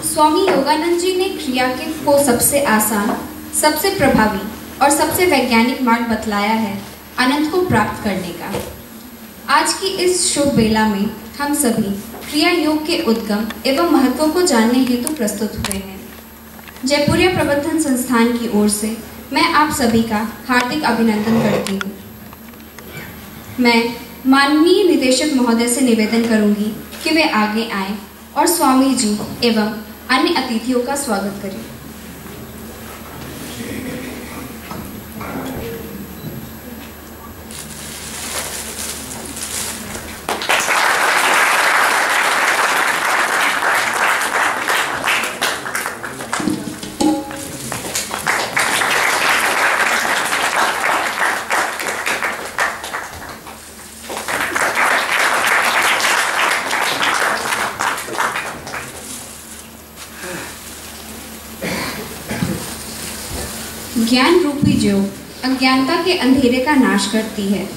स्वामी योगानंद जी ने क्रिया को सबसे आसान, सबसे प्रभावी और सबसे वैज्ञानिक मार्ग बतलाया है अनंत को प्राप्त करने का। आज की इस शुभ बेला में हम सभी क्रिया योग के उद्गम एवं महत्व को जानने हेतु प्रस्तुत हुए हैं। जयपुरिया प्रबंधन संस्थान की ओर से मैं आप सभी का हार्दिक अभिनंदन करती हूँ। मैं माननीय निदेशक महोदय से निवेदन करूंगी कि वे आगे आएं और स्वामी जी एवं अन्य अतिथियों का स्वागत करें। ज्ञान रूपी ज्योत अज्ञानता के अंधेरे का नाश करती है।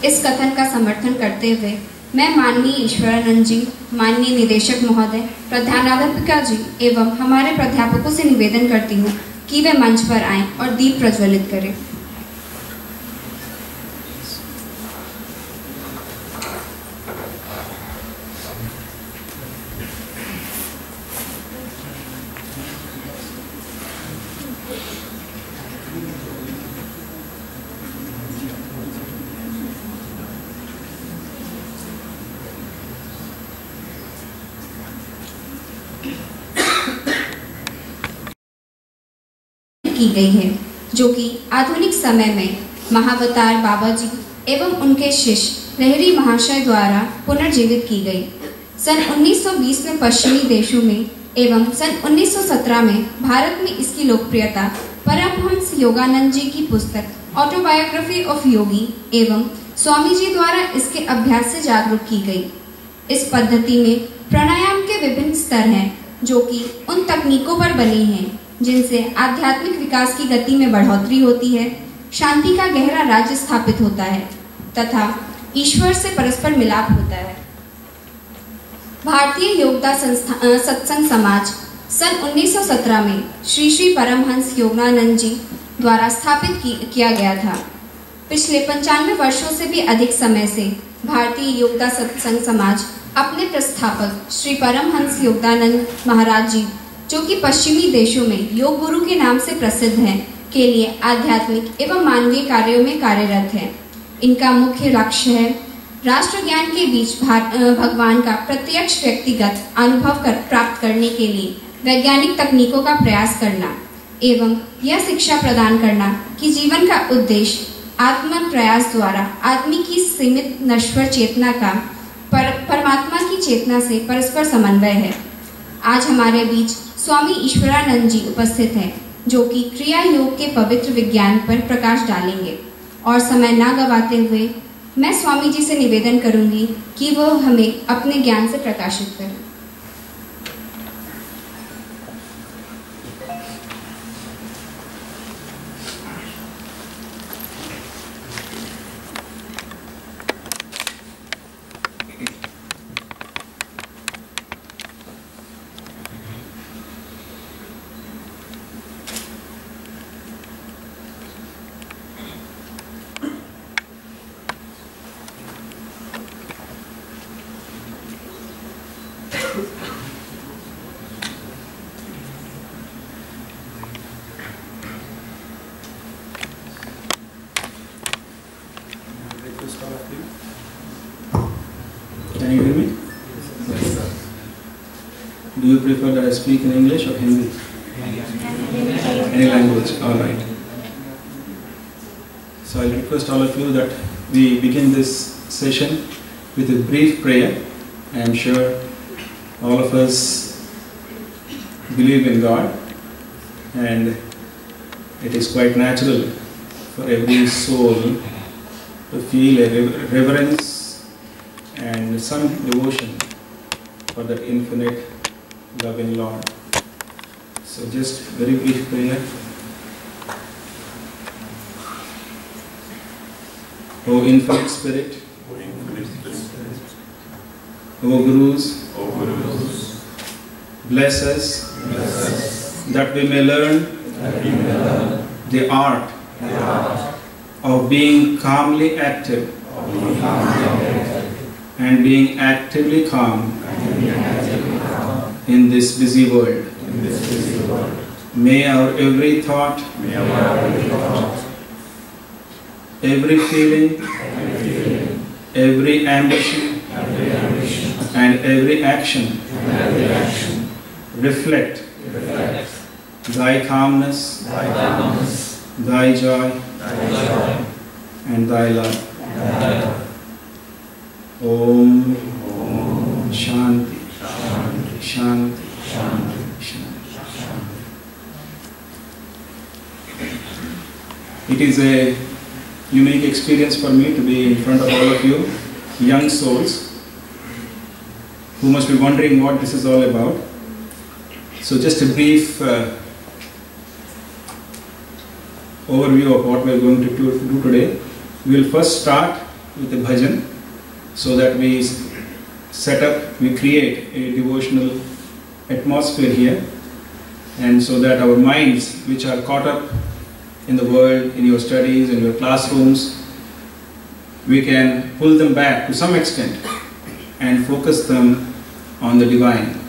इस कथन का समर्थन करते हुए मैं माननीय ईश्वरानंद जी, माननीय निदेशक महोदय, प्रधानाध्यापिका जी एवं हमारे प्राध्यापकों से निवेदन करती हूँ कि वे मंच पर आएं और दीप प्रज्वलित करें। की गई है, जो कि आधुनिक समय में महावतार बाबा जी एवं उनके शिष्य लहरी महाशय द्वारा पुनर्जीवित की गई। सन 1920 में पश्चिमी देशों में एवं सन 1917 में भारत में इसकी लोकप्रियता परमहंस योगानंद जी की पुस्तक ऑटोबायोग्राफी ऑफ योगी एवं स्वामी जी द्वारा इसके अभ्यास से जागरूक की गई। इस पद्धति में प्राणायाम के विभिन्न स्तर हैं, जो कि उन तकनीकों पर बने हैं जिनसे आध्यात्मिक विकास की गति में बढ़ोतरी होती है, शांति का गहरा राज्य स्थापित होता है तथा ईश्वर से परस्पर मिलाप होता है। भारतीय योगदा सत्संग समाज सन 1917 में श्री श्री परमहंस योगानंद जी द्वारा स्थापित किया गया था। पिछले 95 वर्षों से भी अधिक समय से भारतीय योगदा सत्संग समाज अपने प्रस्थापक श्री परमहंस योगानंद महाराज जी, जो कि पश्चिमी देशों में योग गुरु के नाम से प्रसिद्ध हैं, के लिए आध्यात्मिक एवं मानवीय कार्यों में कार्यरत है। इनका मुख्य लक्ष्य है राष्ट्र ज्ञान के बीच भगवान का प्रत्यक्ष व्यक्तिगत अनुभव प्राप्त करने के लिए वैज्ञानिक तकनीकों का प्रयास करना एवं यह शिक्षा प्रदान करना कि जीवन का उद्देश्य आत्म प्रयास द्वारा आदमी की सीमित नश्वर चेतना का परमात्मा की चेतना से परस्पर समन्वय है। आज हमारे बीच स्वामी ईश्वरानंद जी उपस्थित हैं, जो कि क्रिया योग के पवित्र विज्ञान पर प्रकाश डालेंगे। और समय ना गवाते हुए मैं स्वामी जी से निवेदन करूंगी कि वो हमें अपने ज्ञान से प्रकाशित करें। Can you hear me? Yes, sir. Do you prefer that I speak in English or Hindi? Any language, all right. So I'll request all of you that we begin this session with a brief prayer. I am sure all of us believe in God, and it is quite natural for every soul to feel a reverence and some devotion for that infinite loving Lord. So just very brief prayer. O infinite Spirit, O Gurus, Bless us that we may learn the art of being calmly active and being actively calm in this busy world. May our every thought, every feeling, every ambition, and every action reflect Thy calmness, Thy joy, and Thy love. Om Shanti, Shanti, Shanti. It is a unique experience for me to be in front of all of you, young souls, who must be wondering what this is all about. So just a brief overview of what we are going to do today. We will first start with a bhajan, so that we create a devotional atmosphere here, and so that our minds, which are caught up in the world, in your studies, in your classrooms, we can pull them back to some extent and focus them on the divine.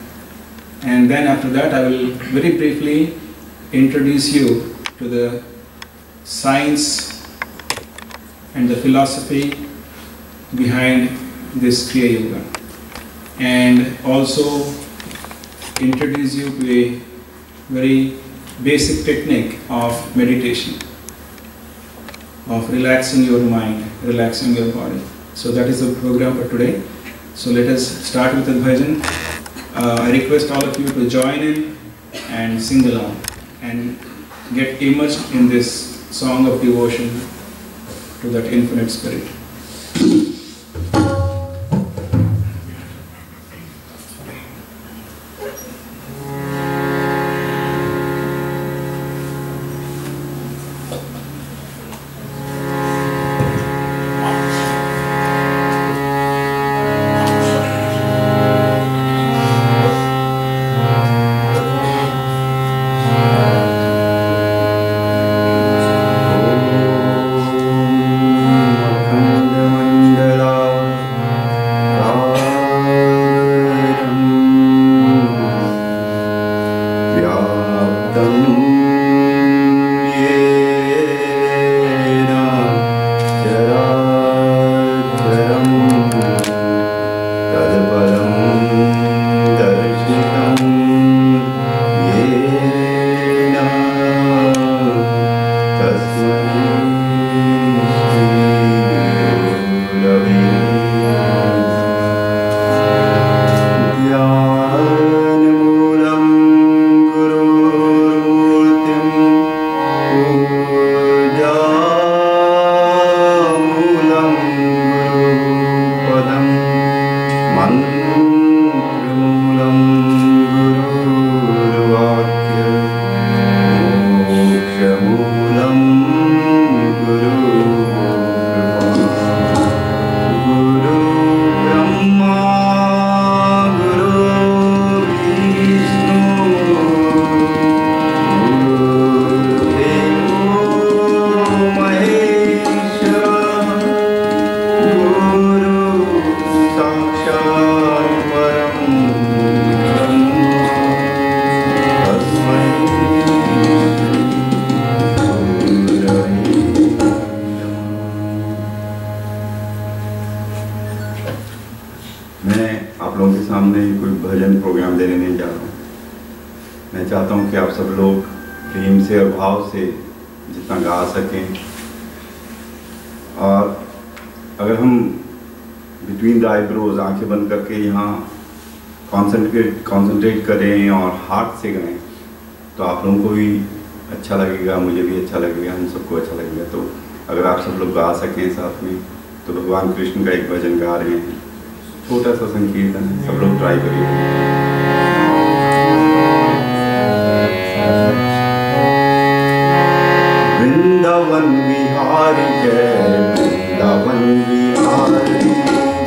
And then after that, I will very briefly introduce you to the science and the philosophy behind this Kriya Yoga, and also introduce you to a very basic technique of meditation, of relaxing your mind, relaxing your body. So that is the program for today. So let us start with the bhajan. I request all of you to join in and sing along and get immersed in this song of devotion to that infinite spirit. आंखें बंद करके यहाँ concentrate करें और heart से गाएं तो आप लोगों को भी अच्छा लगेगा, मुझे भी अच्छा लगेगा, हम सबको अच्छा लगेगा। तो अगर आप सब लोग गा सकें साथ में तो भगवान कृष्ण का एक भजन गा रहे हैं, छोटा सा संकीर्तन है, सब लोग ट्राई करिए। वृंदावन बिहारी जय, वृंदावन बिहारी,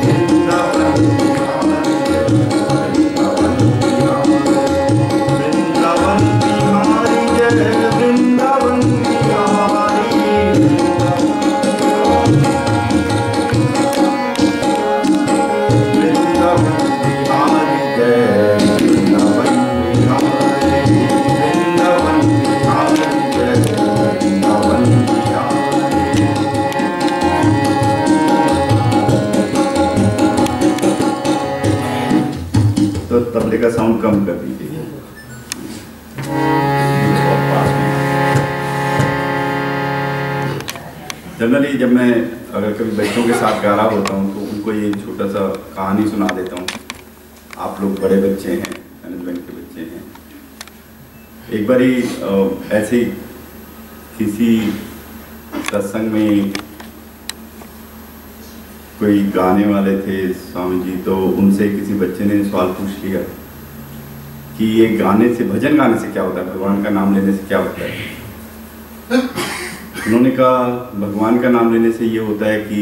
वृंदावन बिहारी जय, वृंदावन बिहारी। साउंड कम कर दीजिए। जनरली जब मैं अगर कभी बच्चों के साथ गा रहा होता हूँ तो उनको ये छोटा सा कहानी सुना देता हूँ। आप लोग बड़े बच्चे हैं, मैनेजमेंट के बच्चे हैं। एक बारी ऐसे ही किसी सत्संग में कोई गाने वाले थे स्वामी जी, तो उनसे किसी बच्चे ने सवाल पूछ लिया कि ये गाने से, भजन गाने से क्या होता है, भगवान का नाम लेने से क्या होता है। उन्होंने कहा भगवान का नाम लेने से ये होता है कि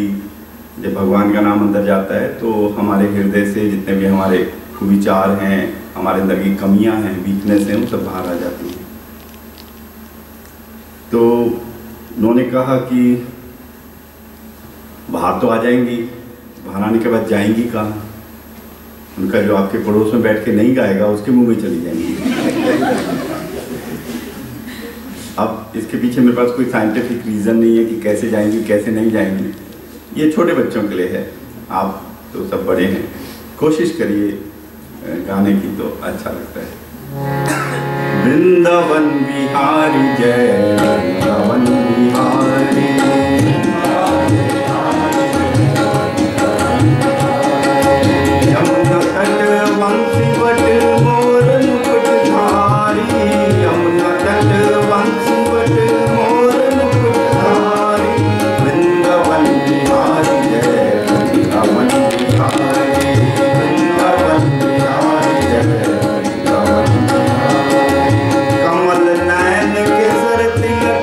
जब भगवान का नाम अंदर जाता है तो हमारे हृदय से जितने भी हमारे कुविचार हैं, हमारे अंदर की कमियां हैं, वीकनेस हैं, वो सब बाहर आ जाती हैं। तो उन्होंने कहा कि बाहर तो आ जाएंगी, बाहर आने के बाद जाएंगी कहाँ? उनका जो आपके पड़ोस में बैठ के नहीं गाएगा उसके मुंह में चली जाएंगी। अब इसके पीछे मेरे पास कोई साइंटिफिक रीज़न नहीं है कि कैसे जाएंगी कैसे नहीं जाएंगी, ये छोटे बच्चों के लिए है। आप तो सब बड़े हैं, कोशिश करिए गाने की तो अच्छा लगता है। वृंदावन बिहारी जय वृंदावन बिहारी, यमुना तट वंशी वट मोर मुकुट धारी, यमुना तट वंशी वट मोर मुकुट धारी, वृंदावन बिहारी जय वृंदावन बिहारी, वृंदावन बिहारी जय वृंदावन बिहारी। कमल नयन केसर तिलक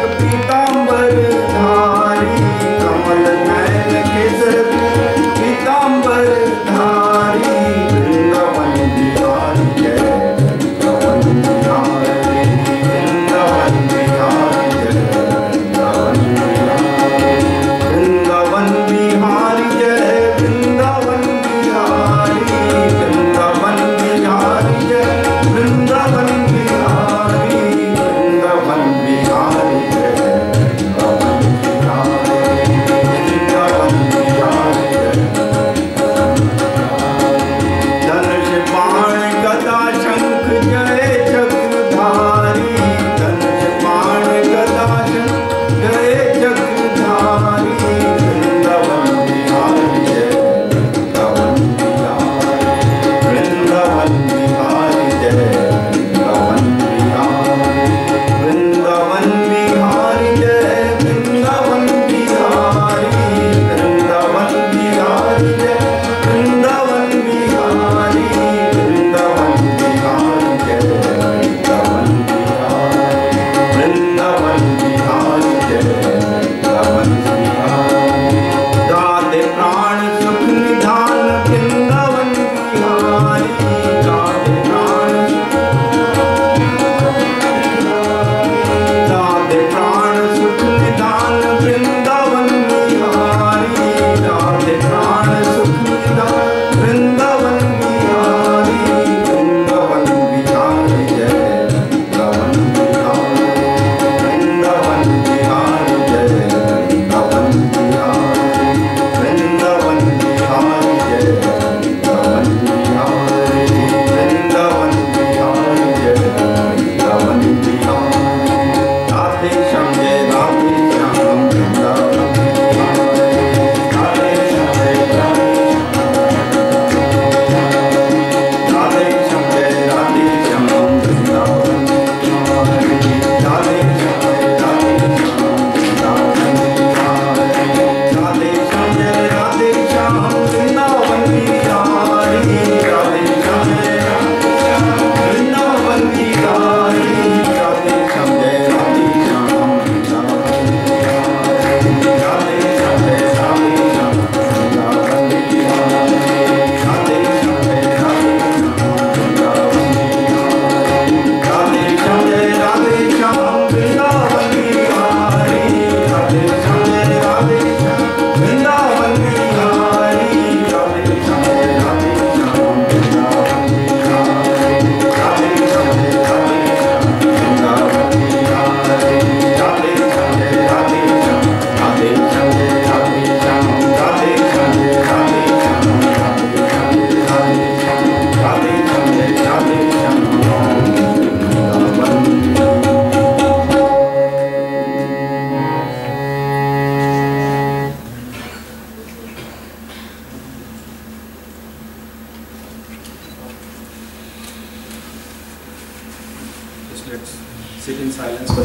Just let's sit in silence for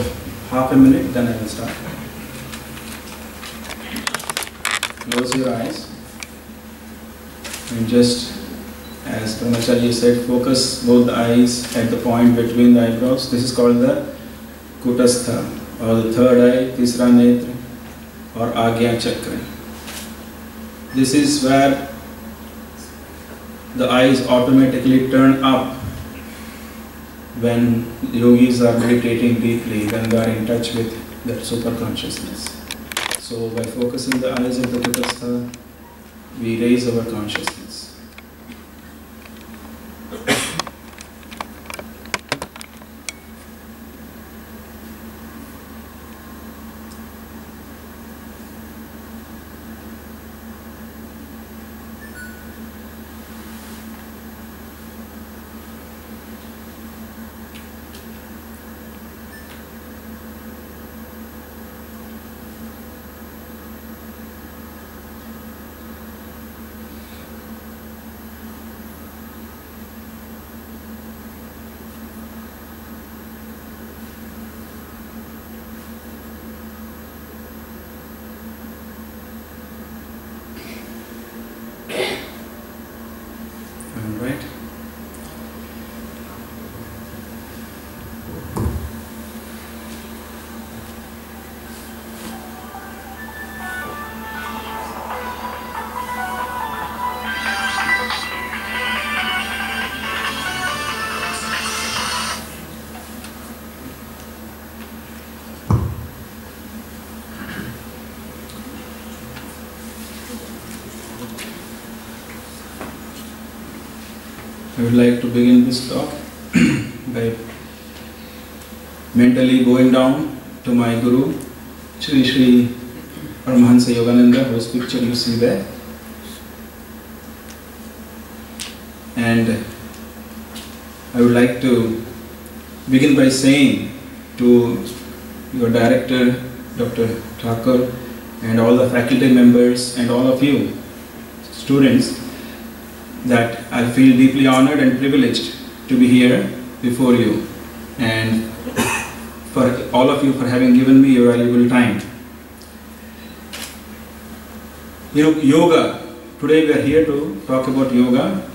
half a minute, then I will start. Close your eyes and just, as Brahmacharya said, focus both the eyes at the point between the eyebrows. This is called the Kutastha, or the third eye, Tisra Netra, or Agya Chakra. This is where the eyes automatically turn up when yogis are meditating deeply, when they are in touch with that super consciousness. So by focusing the eyes of the Kutastha, we raise our consciousness. I would like to begin this talk by mentally going down to my Guru, Shri Shri Paramahansa Yogananda, whose picture you see there. And I would like to begin by saying to your director, Dr. Thakur, and all the faculty members and all of you students, that I feel deeply honored and privileged to be here before you, and for all of you for having given me your valuable time. You know, yoga, today we are here to talk about yoga,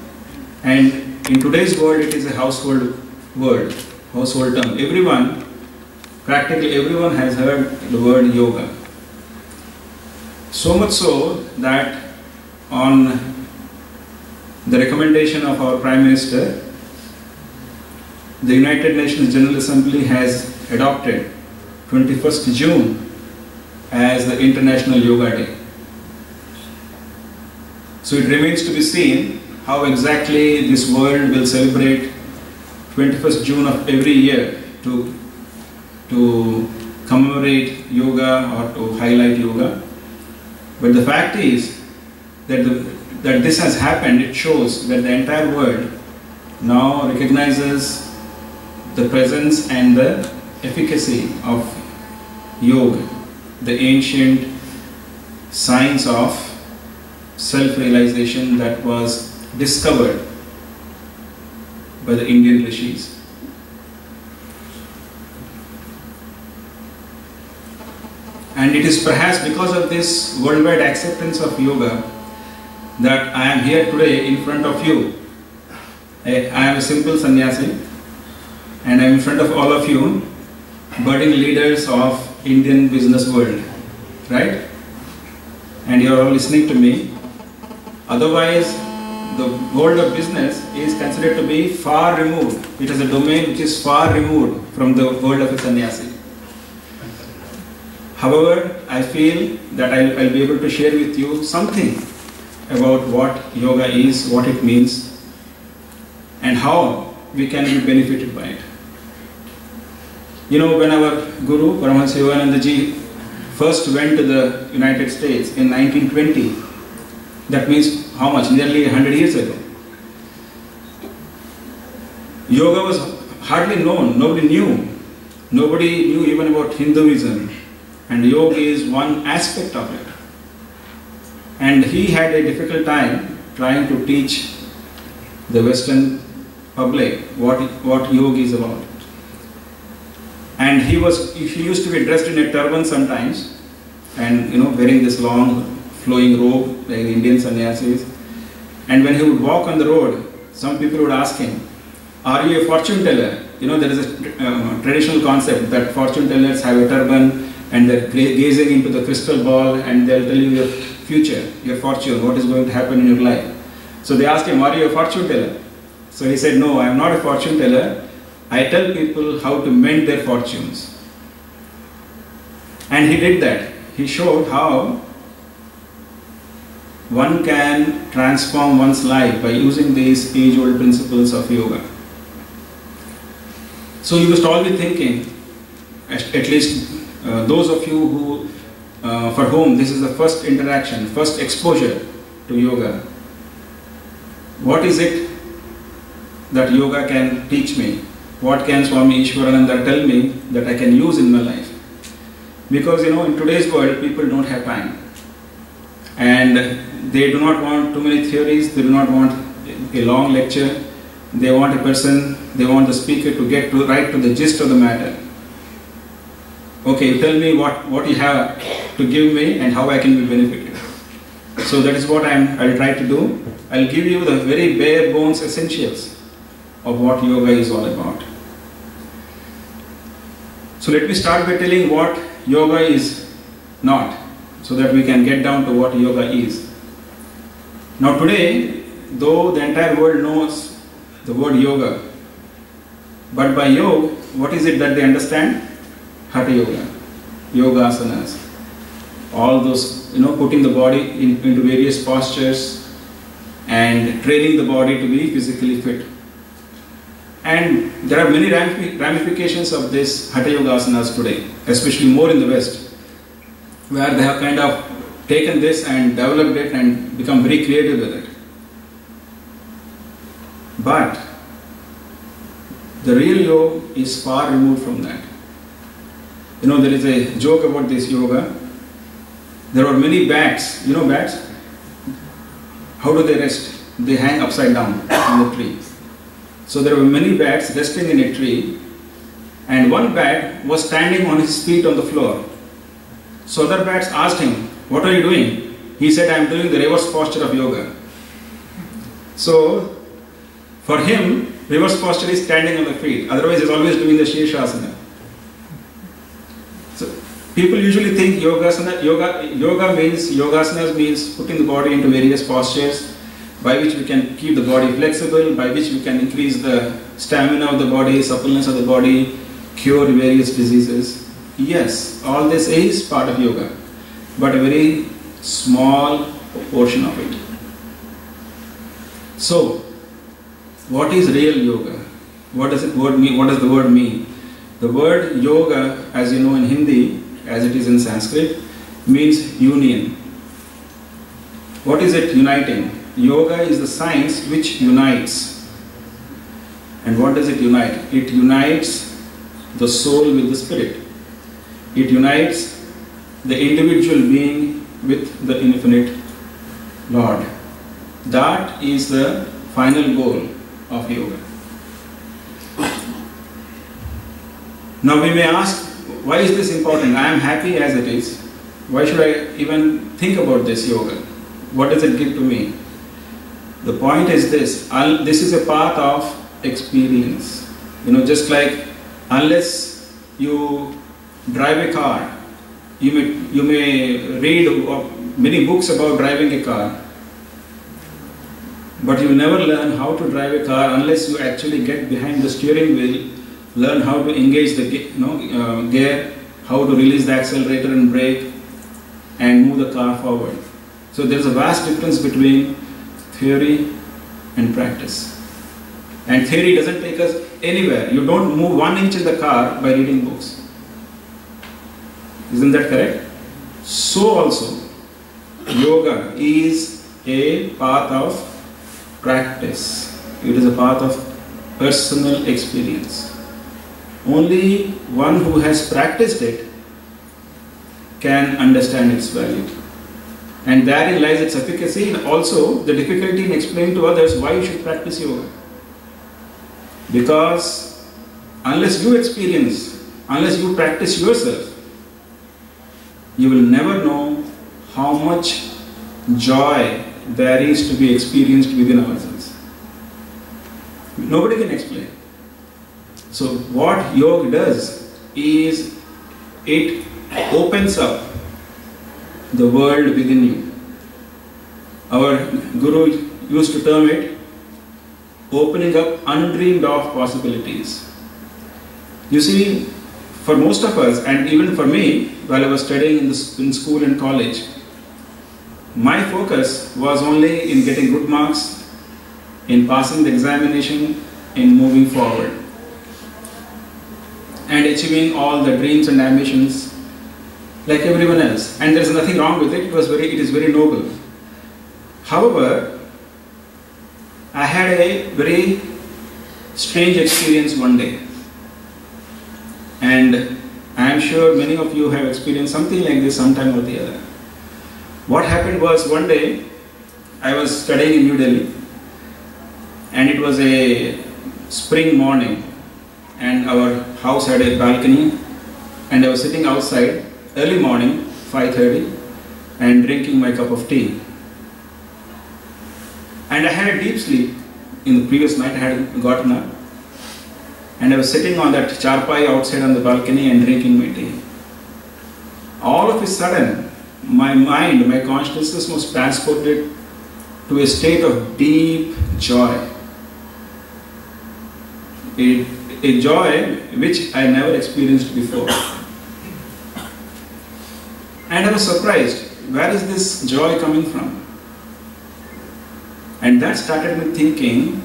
and in today's world it is a household word, household term. Everyone, practically everyone has heard the word yoga. So much so that on the recommendation of our Prime Minister, the United Nations General Assembly has adopted 21st June as the International Yoga Day. So it remains to be seen how exactly this world will celebrate 21st June of every year to commemorate yoga or to highlight yoga. But the fact is that this has happened. It shows that the entire world now recognizes the presence and the efficacy of yoga, the ancient science of self-realization that was discovered by the Indian rishis. And it is perhaps because of this worldwide acceptance of yoga that I am here today in front of you. I am a simple sannyasi, and I am in front of all of you, budding leaders of Indian business world, right? And you are all listening to me. Otherwise, the world of business is considered to be far removed. It is a domain which is far removed from the world of a sannyasi. However, I feel that I'll be able to share with you something about what yoga is, what it means, and how we can be benefited by it. You know, when our Guru, Paramahansa Yogananda ji, first went to the United States in 1920, that means how much? Nearly 100 years ago. Yoga was hardly known, nobody knew. Nobody knew even about Hinduism, and yoga is one aspect of it. And he had a difficult time trying to teach the Western public what yoga is about. And he used to be dressed in a turban sometimes, and wearing this long flowing robe like the Indian sannyasis. And when he would walk on the road, some people would ask him, "Are you a fortune teller?" There is a traditional concept that fortune tellers have a turban and they're gazing into the crystal ball and they'll tell you your future, your fortune, what is going to happen in your life. So they asked him, "Are you a fortune teller?" So he said, "No, I am not a fortune teller. I tell people how to mend their fortunes." And he did that. He showed how one can transform one's life by using these age-old principles of yoga. So you must all be thinking, at least those of you who, for whom this is the first interaction, first exposure to yoga, what is it that yoga can teach me? What can Swami Ishwaranand tell me that I can use in my life? Because in today's world, people don't have time. And they do not want too many theories, they do not want a long lecture. They want the speaker to get right to the gist of the matter. Okay, tell me what you have to give me and how I can be benefited. So that is what I'll try to do. I'll give you the very bare bones essentials of what yoga is all about. So let me start by telling what yoga is not, so that we can get down to what yoga is. Now today, though the entire world knows the word yoga, but by yoga, what is it that they understand? Hatha yoga, yoga asanas, all those, putting the body into various postures and training the body to be physically fit. And there are many ramifications of this Hatha yoga asanas today, especially more in the West, where they have kind of taken this and developed it and become very creative with it. But the real yoga is far removed from that. There is a joke about this yoga. There are many bats. Bats? How do they rest? They hang upside down in the tree. So there were many bats resting in a tree, and one bat was standing on his feet on the floor. So other bats asked him, "What are you doing?" He said, "I am doing the reverse posture of yoga." So for him, reverse posture is standing on the feet. Otherwise, he's always doing the Shirshasana. So people usually think yogasanas means putting the body into various postures by which we can keep the body flexible, by which we can increase the stamina of the body, suppleness of the body, cure various diseases. Yes, all this is part of yoga, but a very small portion of it. So, what is real yoga? What does the word mean? The word yoga, as you know in Hindi, as it is in Sanskrit, means union. What is it uniting? Yoga is the science which unites. And what does it unite? It unites the soul with the spirit. It unites the individual being with the infinite Lord. That is the final goal of yoga. Now we may ask, why is this important? I am happy as it is. Why should I even think about this yoga? What does it give to me? The point is this is a path of experience. Just like unless you drive a car, you may read many books about driving a car, but you never learn how to drive a car unless you actually get behind the steering wheel, learn how to engage the gear, how to release the accelerator and brake, and move the car forward. So there is a vast difference between theory and practice. And theory doesn't take us anywhere. You don't move 1 inch in the car by reading books. Isn't that correct? So also, yoga is a path of practice. It is a path of personal experience. Only one who has practiced it can understand its value. And therein lies its efficacy, and also the difficulty in explaining to others why you should practice yoga. Because unless you experience unless you practice yourself, you will never know how much joy there is to be experienced within ourselves. Nobody can explain. So what yoga does is it opens up the world within you. Our Guru used to term it opening up undreamed of possibilities. You see, for most of us, and even for me, while I was studying in school and college, my focus was only in getting good marks, in passing the examination, in moving forward, and achieving all the dreams and ambitions like everyone else. And there is nothing wrong with it. It is very noble. However, I had a very strange experience one day, and I am sure many of you have experienced something like this sometime or the other. What happened was, one day I was studying in New Delhi, and it was a spring morning, and our house had a balcony, and I was sitting outside early morning, 5:30, and drinking my cup of tea. And I had a deep sleep. In the previous night I had gotten up, and I was sitting on that charpai outside on the balcony and drinking my tea. All of a sudden, my mind, my consciousness was transported to a state of deep joy. A joy which I never experienced before. And I was surprised, where is this joy coming from? And that started me thinking,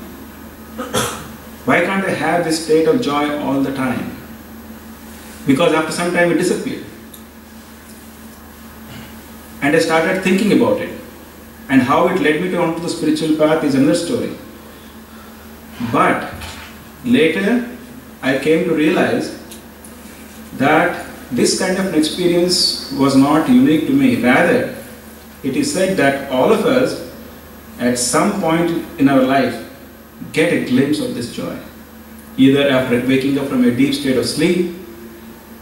why can't I have this state of joy all the time? Because after some time it disappeared. And I started thinking about it. And how it led me onto the spiritual path is another story. But later I came to realize that this kind of an experience was not unique to me. Rather, it is said that all of us at some point in our life get a glimpse of this joy. Either after waking up from a deep state of sleep,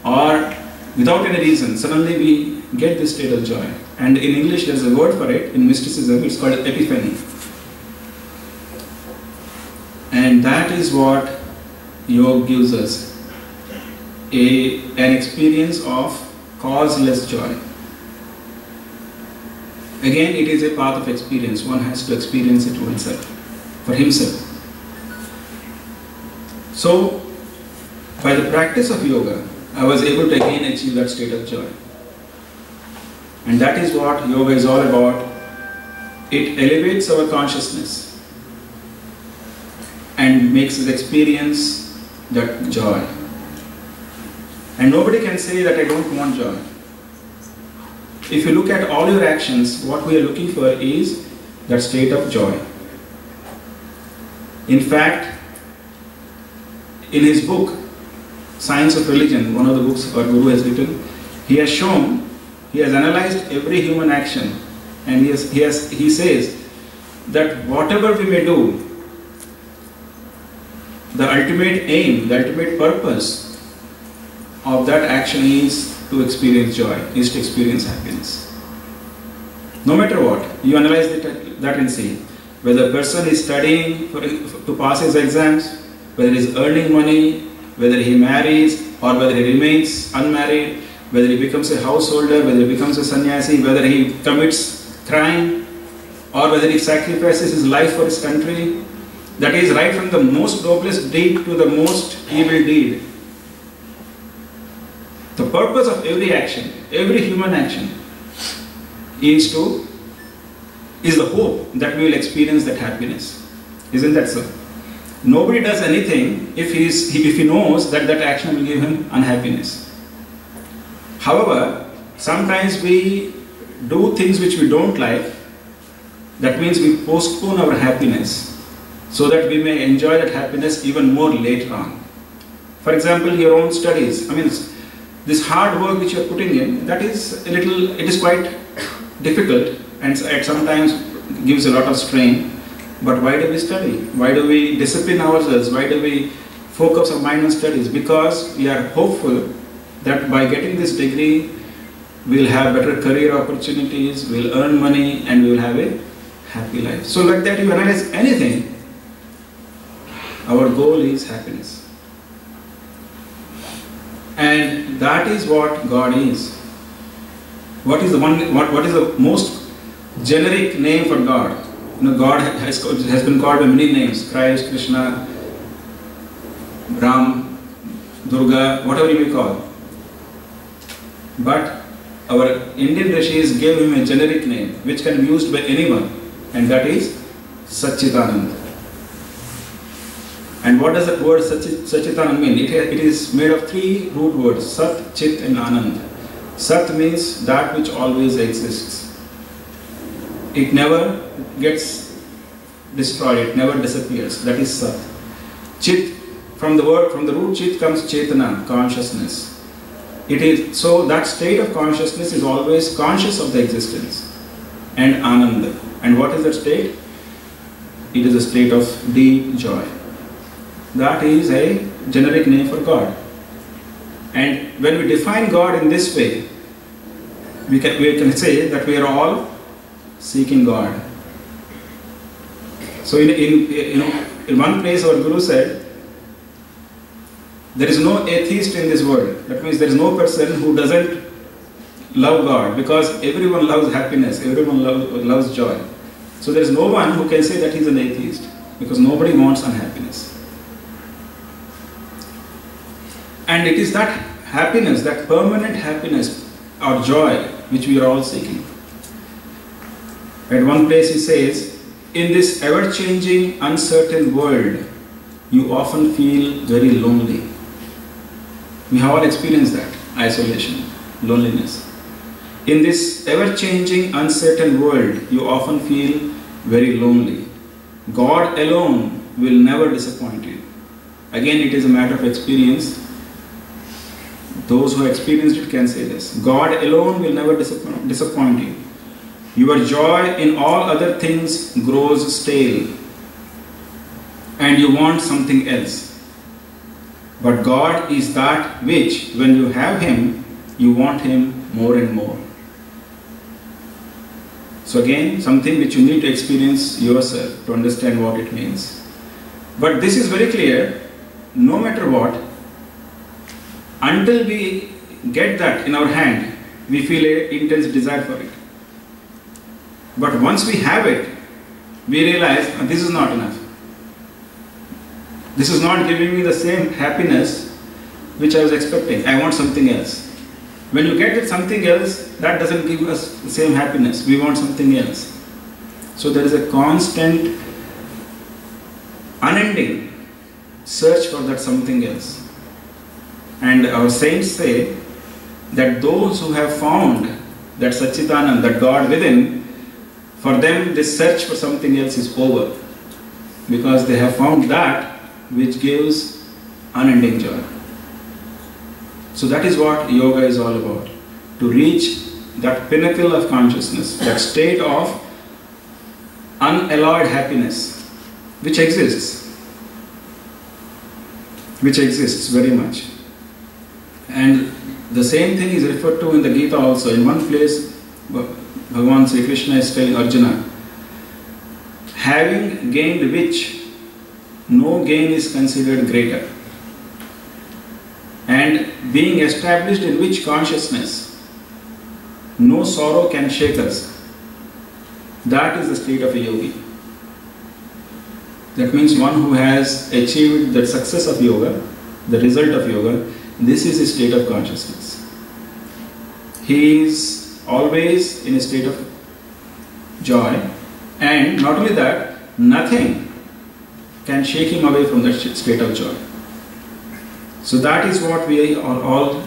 or without any reason, suddenly we get this state of joy. And in English there is a word for it, in mysticism it's called epiphany. And that is what yoga gives us, an experience of causeless joy. Again, it is a path of experience. One has to experience it oneself, for himself. So, by the practice of yoga, I was able to again achieve that state of joy. And that is what yoga is all about. It elevates our consciousness and makes us experience that joy. And nobody can say that I don't want joy. If you look at all your actions, what we are looking for is that state of joy. In fact, in his book, Science of Religion, one of the books our Guru has written, he has analyzed every human action, and he says that whatever we may do, the ultimate aim, the ultimate purpose of that action is to experience joy, is to experience happiness. No matter what, you analyze that and see whether a person is studying to pass his exams, whether he is earning money, whether he marries or whether he remains unmarried, whether he becomes a householder, whether he becomes a sannyasi, whether he commits crime or whether he sacrifices his life for his country. That is right from the most noblest deed to the most evil deed. The purpose of every action, every human action, is the hope that we will experience that happiness. Isn't that so? Nobody does anything if he knows that that action will give him unhappiness. However, sometimes we do things which we don't like. That means we postpone our happiness so that we may enjoy that happiness even more later on. For example, your own studies. I mean, this hard work which you are putting in, it is quite difficult and it sometimes gives a lot of strain. But why do we study? Why do we discipline ourselves? Why do we focus our mind on studies, because we are hopeful that by getting this degree, we'll have better career opportunities, we'll earn money, and we'll have a happy life. So like that, you analyze anything, our goal is happiness. And that is what God is. What is the most generic name for God? You know, God has been called by many names: Christ, Krishna, Ram, Durga, whatever you may call. But our Indian rishis gave him a generic name which can be used by anyone, and that is Satchitanand. And what does that word Satchitanand mean? It is made of three root words: Sat, Chit and Anand. Sat means that which always exists. It never gets destroyed, it never disappears. That is Sat. Chit, from the root Chit comes Chetana, consciousness. It is so that state of consciousness is always conscious of the existence. And Ananda. And what is that state? It is a state of deep joy. That is a generic name for God. And when we define God in this way, we can say that we are all seeking God. So in one place our Guru said, there is no atheist in this world. That means there is no person who doesn't love God, because everyone loves happiness, everyone loves joy. So there is no one who can say that he is an atheist, because nobody wants unhappiness. And it is that happiness, that permanent happiness or joy, which we are all seeking. At one place he says, in this ever-changing, uncertain world, you often feel very lonely. We have all experienced that, isolation, loneliness. In this ever-changing, uncertain world, you often feel very lonely. God alone will never disappoint you. Again, it is a matter of experience. Those who experienced it can say this. God alone will never disappoint you. Your joy in all other things grows stale, and you want something else. But God is that which, when you have Him, you want Him more and more. So again, something which you need to experience yourself to understand what it means. But this is very clear, no matter what, until we get that in our hand, we feel an intense desire for it. But once we have it, we realize this is not enough. This is not giving me the same happiness which I was expecting. I want something else. When you get it something else, that doesn't give us the same happiness. We want something else. So there is a constant, unending search for that something else. And our saints say that those who have found that Satchitanand, that God within, for them this search for something else is over, because they have found that which gives unending joy. So that is what yoga is all about. To reach that pinnacle of consciousness, that state of unalloyed happiness, which exists very much. And the same thing is referred to in the Gita also. In one place, Bhagavan Sri Krishna is telling Arjuna, having gained which, no gain is considered greater. And being established in which consciousness, no sorrow can shake us. That is the state of a yogi. That means one who has achieved the success of yoga, the result of yoga, this is a state of consciousness. He is always in a state of joy, and not only that, nothing can shake him away from that state of joy. So that is what we are all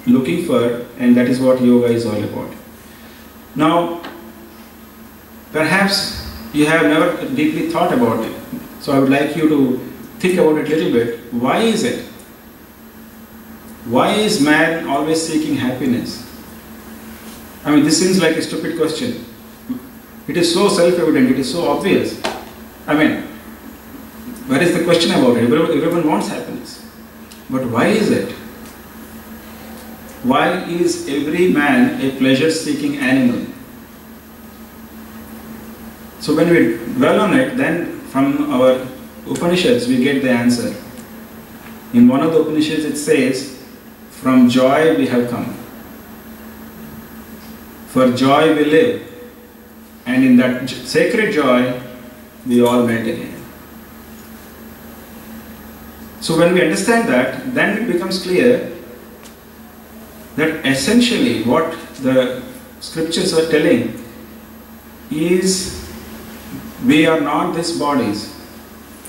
looking for, and that is what yoga is all about. Now, perhaps you have never deeply thought about it, so I would like you to think about it a little bit. Why is it? Why is man always seeking happiness? I mean, this seems like a stupid question. It is so self-evident, it is so obvious. I mean, where is the question about it? Everyone wants happiness. But why is it? Why is every man a pleasure-seeking animal? So when we dwell on it, then from our Upanishads we get the answer. In one of the Upanishads it says, from joy we have come. For joy we live. And in that sacred joy, we all melt again. So when we understand that, then it becomes clear that essentially what the scriptures are telling is we are not these bodies.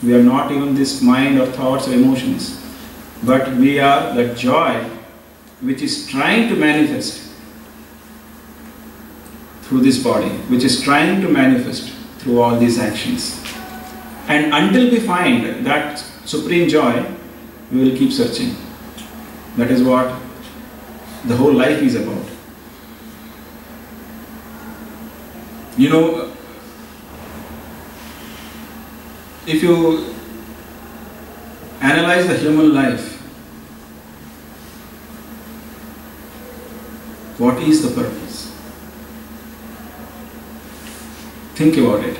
We are not even this mind or thoughts or emotions. But we are the joy which is trying to manifest through this body, which is trying to manifest through all these actions. And until we find that supreme joy, we will keep searching. That is what the whole life is about. You know, if you analyze the human life, what is the purpose? Think about it.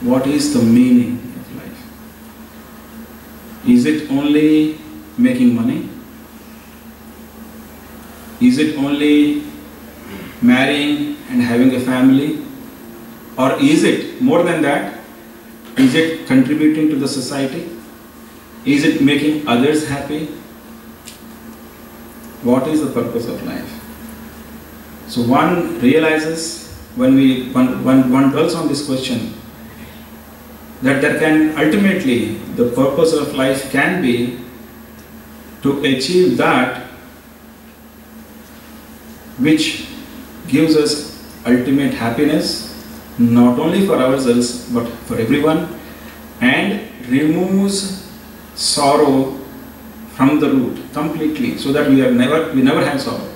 What is the meaning of life? Is it only making money? Is it only marrying and having a family? Or is it more than that? Is it contributing to the society? Is it making others happy? What is the purpose of life? So one realizes when one dwells on this question that there can ultimately the purpose of life can be to achieve that which gives us ultimate happiness, not only for ourselves but for everyone, and removes sorrow from the root completely, so that we never have sorrow.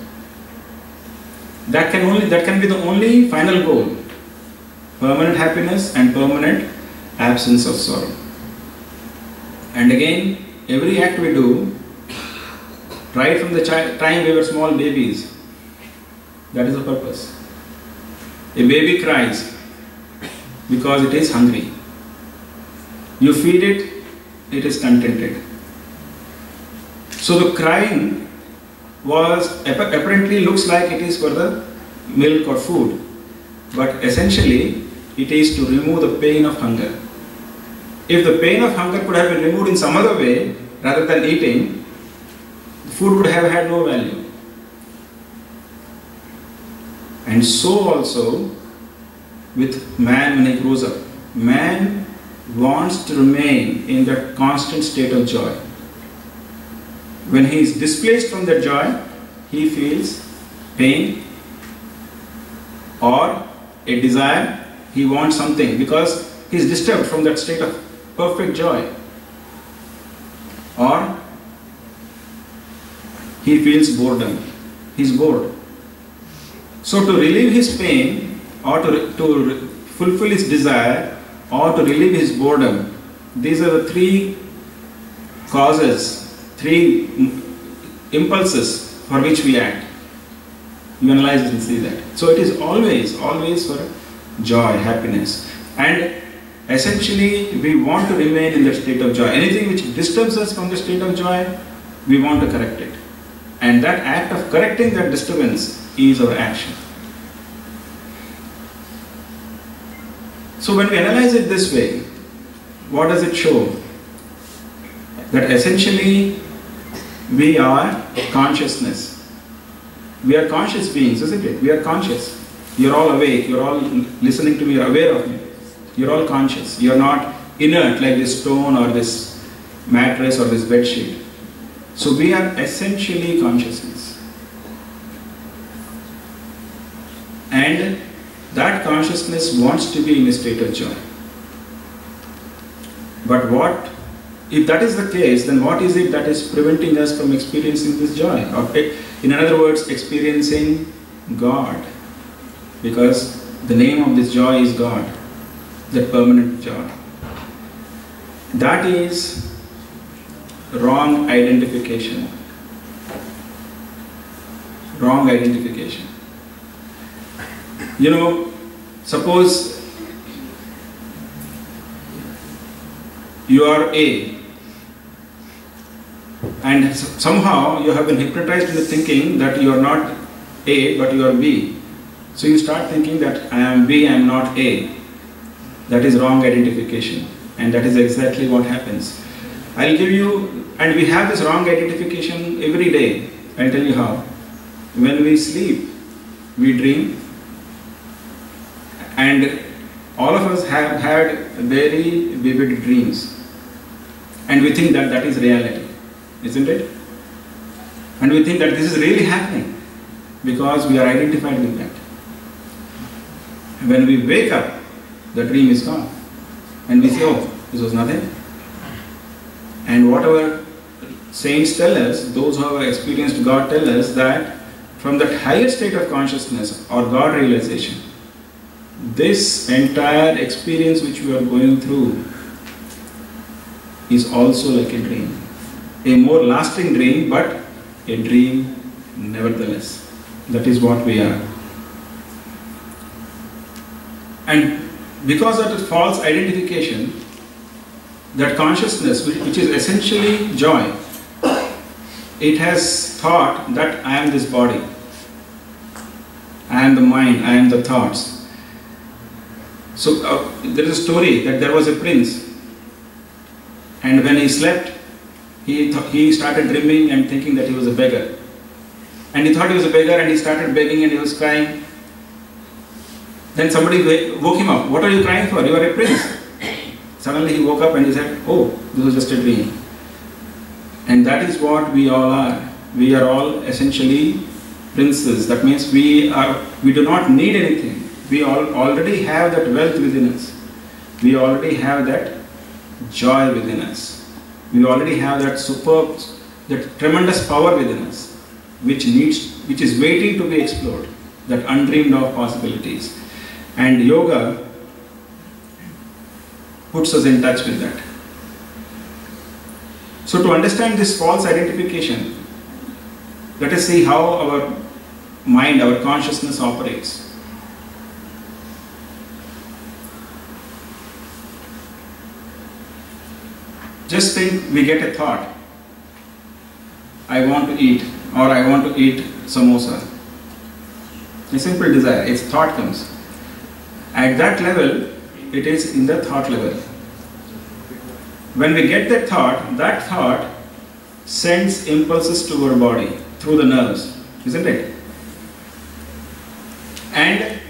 That can be the only final goal: permanent happiness and permanent absence of sorrow. And again, every act we do, right from the time we were small babies, that is the purpose. A baby cries because it is hungry. You feed it, it is contented. So the crying apparently looks like it is for the milk or food, but essentially it is to remove the pain of hunger. If the pain of hunger could have been removed in some other way rather than eating, food would have had no value. And so also with man when he grows up. Man wants to remain in that constant state of joy. When he is displaced from that joy, he feels pain or a desire. He wants something because he is disturbed from that state of perfect joy. Or he feels boredom. He is bored. So to relieve his pain, or to fulfill his desire, or to relieve his boredom, these are the three causes, three impulses for which we act. You analyze it and see that. So it is always for joy, happiness. And essentially we want to remain in that state of joy. Anything which disturbs us from the state of joy, we want to correct it. And that act of correcting that disturbance is our action. So when we analyze it this way, what does it show? That essentially we are consciousness. We are conscious beings, isn't it? We are conscious. You're all awake, you're all listening to me, you're aware of me. You're all conscious. You're not inert like this stone or this mattress or this bed sheet. So we are essentially consciousness. And that consciousness wants to be in a state of joy. But what, if that is the case, then what is it that is preventing us from experiencing this joy? Or in other words, experiencing God. Because the name of this joy is God, that permanent joy. That is wrong identification. Wrong identification. You know, suppose you are A, and somehow you have been hypnotized into thinking that you are not A but you are B. So you start thinking that I am B, I am not A. That is wrong identification, and that is exactly what happens. I'll give you, and we have this wrong identification every day. I'll tell you how. When we sleep, we dream, and all of us have had very vivid dreams, and we think that that is reality, isn't it? And we think that this is really happening because we are identified with that. When we wake up, the dream is gone, and we say, oh, this was nothing. And whatever saints tell us, those who have experienced God tell us that from that higher state of consciousness or God realization, this entire experience which we are going through is also like a dream. A more lasting dream, but a dream nevertheless. That is what we are. And because of the false identification, that consciousness, which is essentially joy, it has thought that I am this body, I am the mind, I am the thoughts. So there is a story that there was a prince, and when he slept, he started dreaming and thinking that he was a beggar. And he thought he was a beggar, and he started begging and he was crying. Then somebody woke him up. What are you crying for? You are a prince. Suddenly he woke up and he said, oh, this was just a dream. And that is what we all are. We are all essentially princes. That means we do not need anything. We already have that wealth within us. We already have that joy within us. We already have that superb, that tremendous power within us, which is waiting to be explored, that undreamed of possibilities. And yoga puts us in touch with that. So to understand this false identification, let us see how our mind, our consciousness operates. Just think, we get a thought, I want to eat, or I want to eat samosa. A simple desire, its thought comes. At that level, it is in the thought level. When we get that thought sends impulses to our body through the nerves, isn't it? And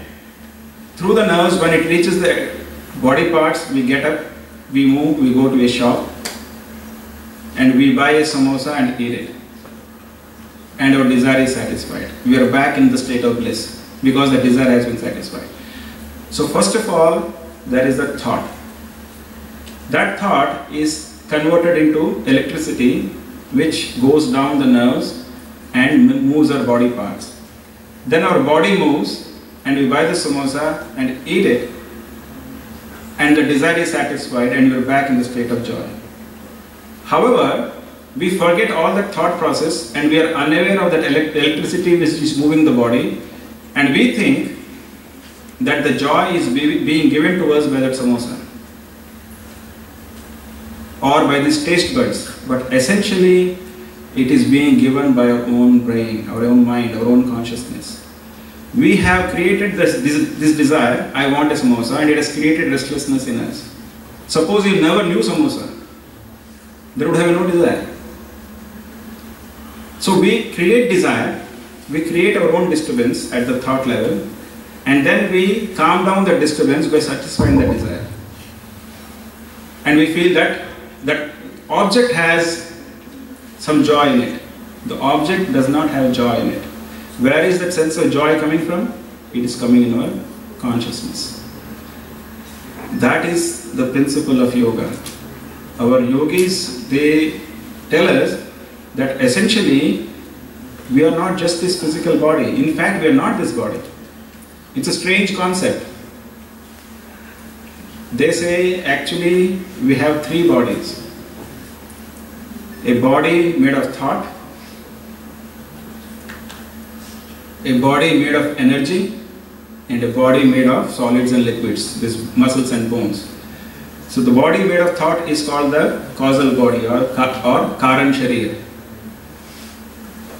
through the nerves, when it reaches the body parts, we get up, we move, we go to a shop, and we buy a samosa and eat it. And our desire is satisfied. We are back in the state of bliss because the desire has been satisfied. So first of all, there is the thought. That thought is converted into electricity which goes down the nerves and moves our body parts. Then our body moves and we buy the samosa and eat it, and the desire is satisfied and we are back in the state of joy. However, we forget all that thought process and we are unaware of that electricity which is moving the body, and we think that the joy is being given to us by that samosa or by these taste buds, but essentially it is being given by our own brain, our own mind, our own consciousness. We have created this desire, I want a samosa, and it has created restlessness in us. Suppose you never knew samosa, there would have no desire. So we create desire, we create our own disturbance at the thought level, and then we calm down the disturbance by satisfying the desire. And we feel that that object has some joy in it. The object does not have joy in it. Where is that sense of joy coming from? It is coming in our consciousness. That is the principle of yoga. Our yogis, they tell us that essentially we are not just this physical body. In fact, we are not this body. It's a strange concept. They say actually we have three bodies. a body made of thought, a body made of energy, and a body made of solids and liquids, these muscles and bones. So the body made of thought is called the causal body or Karan Sharir.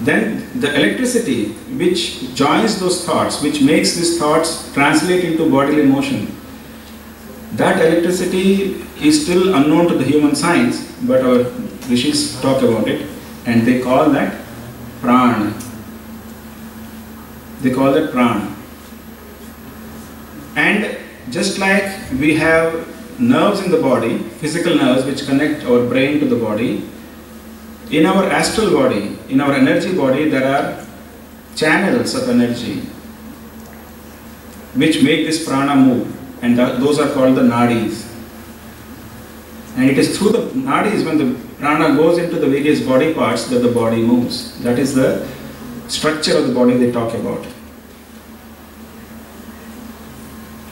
Then the electricity which joins those thoughts, which makes these thoughts translate into bodily motion, that electricity is still unknown to the human science, but our rishis talk about it and they call that prana. They call that prana. And just like we have nerves in the body, physical nerves which connect our brain to the body, in our astral body, in our energy body, there are channels of energy which make this prana move, and those are called the nadis. And it is through the nadis, when the prana goes into the various body parts, that the body moves. That is the structure of the body they talk about.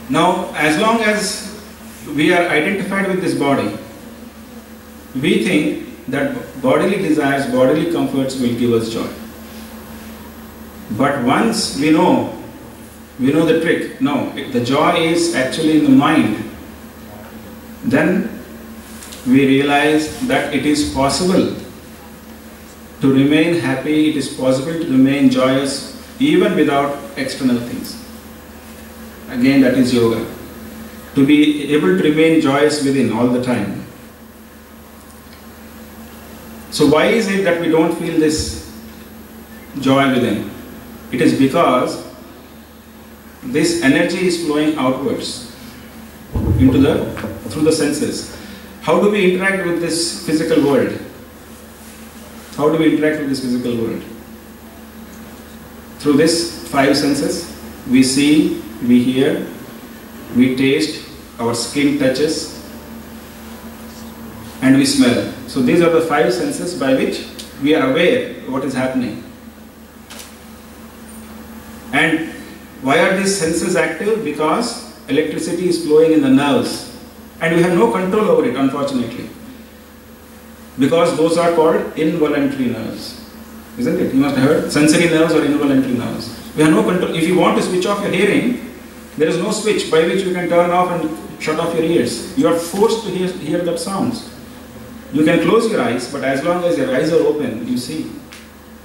Now, as long as we are identified with this body, we think that bodily desires, bodily comforts will give us joy. But once we know the trick, no, the joy is actually in the mind, then we realize that it is possible to remain happy, it is possible to remain joyous even without external things. Again, that is yoga. To be able to remain joyous within all the time. So why is it that we don't feel this joy within? It is because this energy is flowing outwards through the senses. How do we interact with this physical world? How do we interact with this physical world? Through these 5 senses. We see, we hear, we taste, our skin touches, and we smell. So these are the 5 senses by which we are aware of what is happening. And why are these senses active? Because electricity is flowing in the nerves and we have no control over it, unfortunately. Because those are called involuntary nerves. Isn't it? You must have heard sensory nerves or involuntary nerves. We have no control. If you want to switch off your hearing, there is no switch by which you can turn off and shut off your ears. You are forced to hear that sounds. You can close your eyes, but as long as your eyes are open, you see.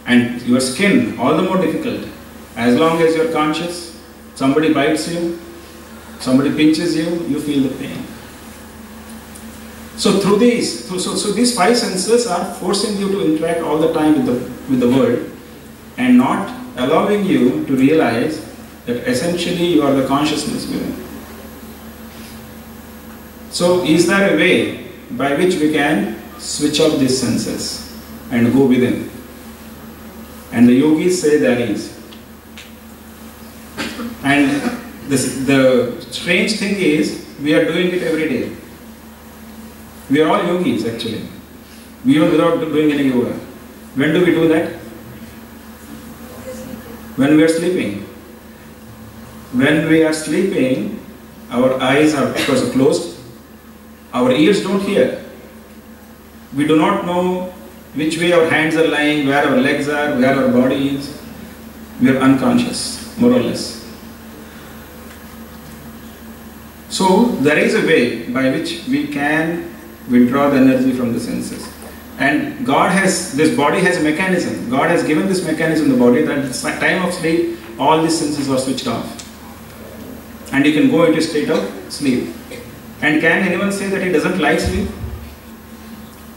And your skin, all the more difficult. As long as you are conscious, somebody bites you, somebody pinches you, you feel the pain. So through these, these 5 senses are forcing you to interact all the time with the world and not allowing you to realize that essentially you are the consciousness within. So is there a way by which we can switch off these senses and go within? And the yogis say there is. And the strange thing is, we are doing it every day. We are all yogis actually. We are without doing any yoga. When do we do that? When we are sleeping. When we are sleeping, our eyes are of course closed. Our ears don't hear. We do not know which way our hands are lying, where our legs are, where our body is. We are unconscious, more or less. So there is a way by which we can withdraw the energy from the senses. And this body has a mechanism. God has given this mechanism in the body that at the time of sleep, all these senses are switched off. And you can go into a state of sleep. And can anyone say that he doesn't like sleep?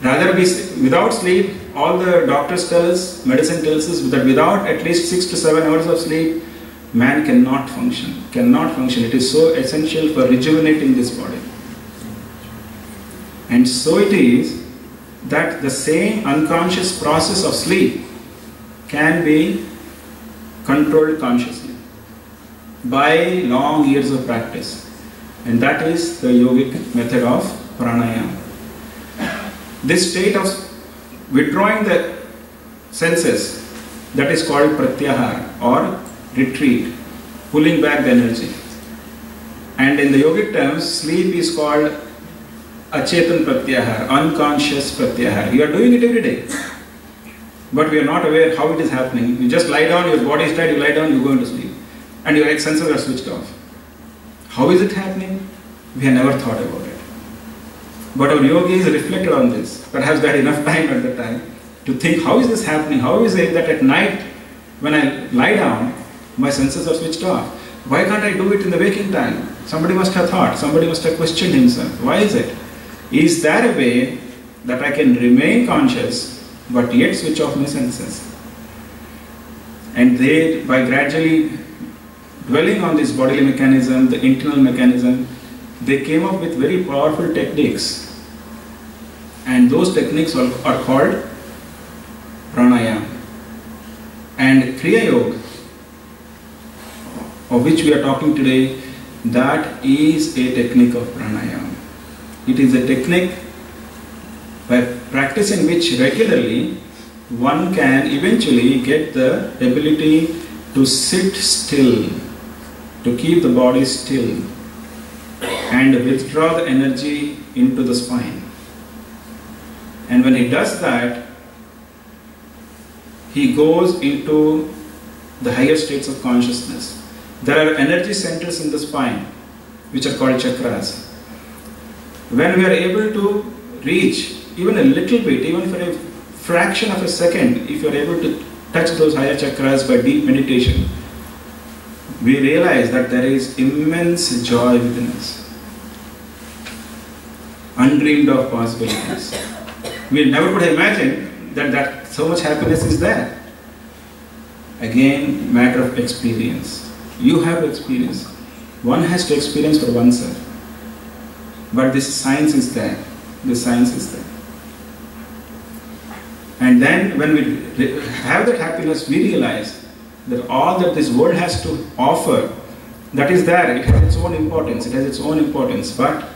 Rather, without sleep, all the doctors tell us, medicine tells us that without at least 6 to 7 hours of sleep, man cannot function. It is so essential for rejuvenating this body. And so it is that the same unconscious process of sleep can be controlled consciously by long years of practice. And that is the yogic method of pranayama. This state of withdrawing the senses, that is called pratyahara or retreat, pulling back the energy. And in the yogic terms, sleep is called achetan pratyahar, unconscious pratyahar. You are doing it every day. But we are not aware how it is happening. You just lie down, your body is tired, you lie down, you go into sleep. And your senses are switched off. How is it happening? We have never thought about it. But our yogis reflected on this. Perhaps they had enough time at the time to think, how is this happening? How is it that at night, when I lie down, my senses are switched off? Why can't I do it in the waking time? Somebody must have thought, somebody must have questioned himself. Why is it? Is there a way that I can remain conscious but yet switch off my senses? And they, by gradually dwelling on this bodily mechanism, the internal mechanism, they came up with very powerful techniques. And those techniques are called pranayama. And Kriya Yoga, of which we are talking today, that is a technique of pranayama. It is a technique by practicing which regularly one can eventually get the ability to sit still, to keep the body still and withdraw the energy into the spine. And when he does that, he goes into the higher states of consciousness. There are energy centers in the spine which are called chakras. When we are able to reach even a little bit, even for a fraction of a second, if you are able to touch those higher chakras by deep meditation, we realize that there is immense joy within us. Undreamed of possibilities. We never could have imagined that so much happiness is there. Again, matter of experience. You have to experience. One has to experience for oneself. But this science is there. The science is there. And then when we have that happiness, we realize that all that this world has to offer, that is there. It has its own importance. It has its own importance. But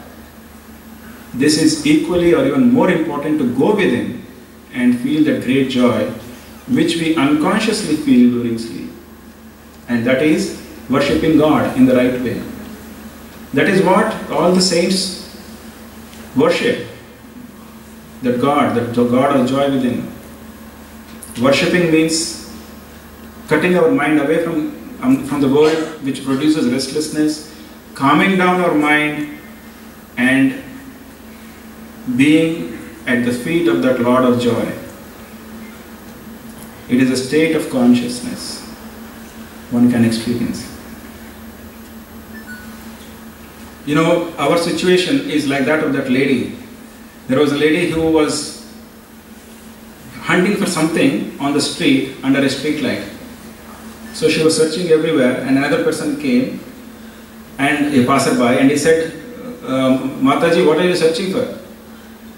this is equally or even more important to go within and feel that great joy which we unconsciously feel during sleep. And that is worshipping God in the right way. That is what all the saints worship. That God of joy within. Worshipping means cutting our mind away from the world which produces restlessness, calming down our mind and being at the feet of that Lord of joy. It is a state of consciousness one can experience. You know, our situation is like that of that lady. There was a lady who was hunting for something on the street under a street light. So she was searching everywhere and another person came and a passerby and he said, Mataji, what are you searching for?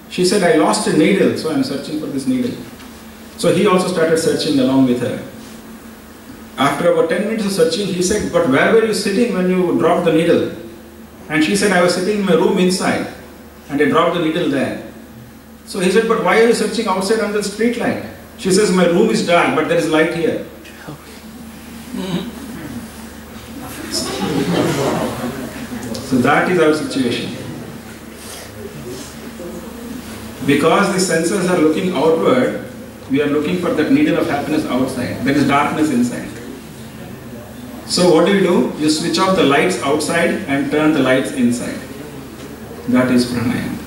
She said, I lost a needle, so I am searching for this needle. So he also started searching along with her. After about 10 minutes of searching, he said, but where were you sitting when you dropped the needle? And she said, I was sitting in my room inside and I dropped the needle there. So he said, but why are you searching outside under the street light? She says, my room is dark, but there is light here. So that is our situation. Because the senses are looking outward, we are looking for that needle of happiness outside. There is darkness inside. So what do? You switch off the lights outside and turn the lights inside. That is pranayama.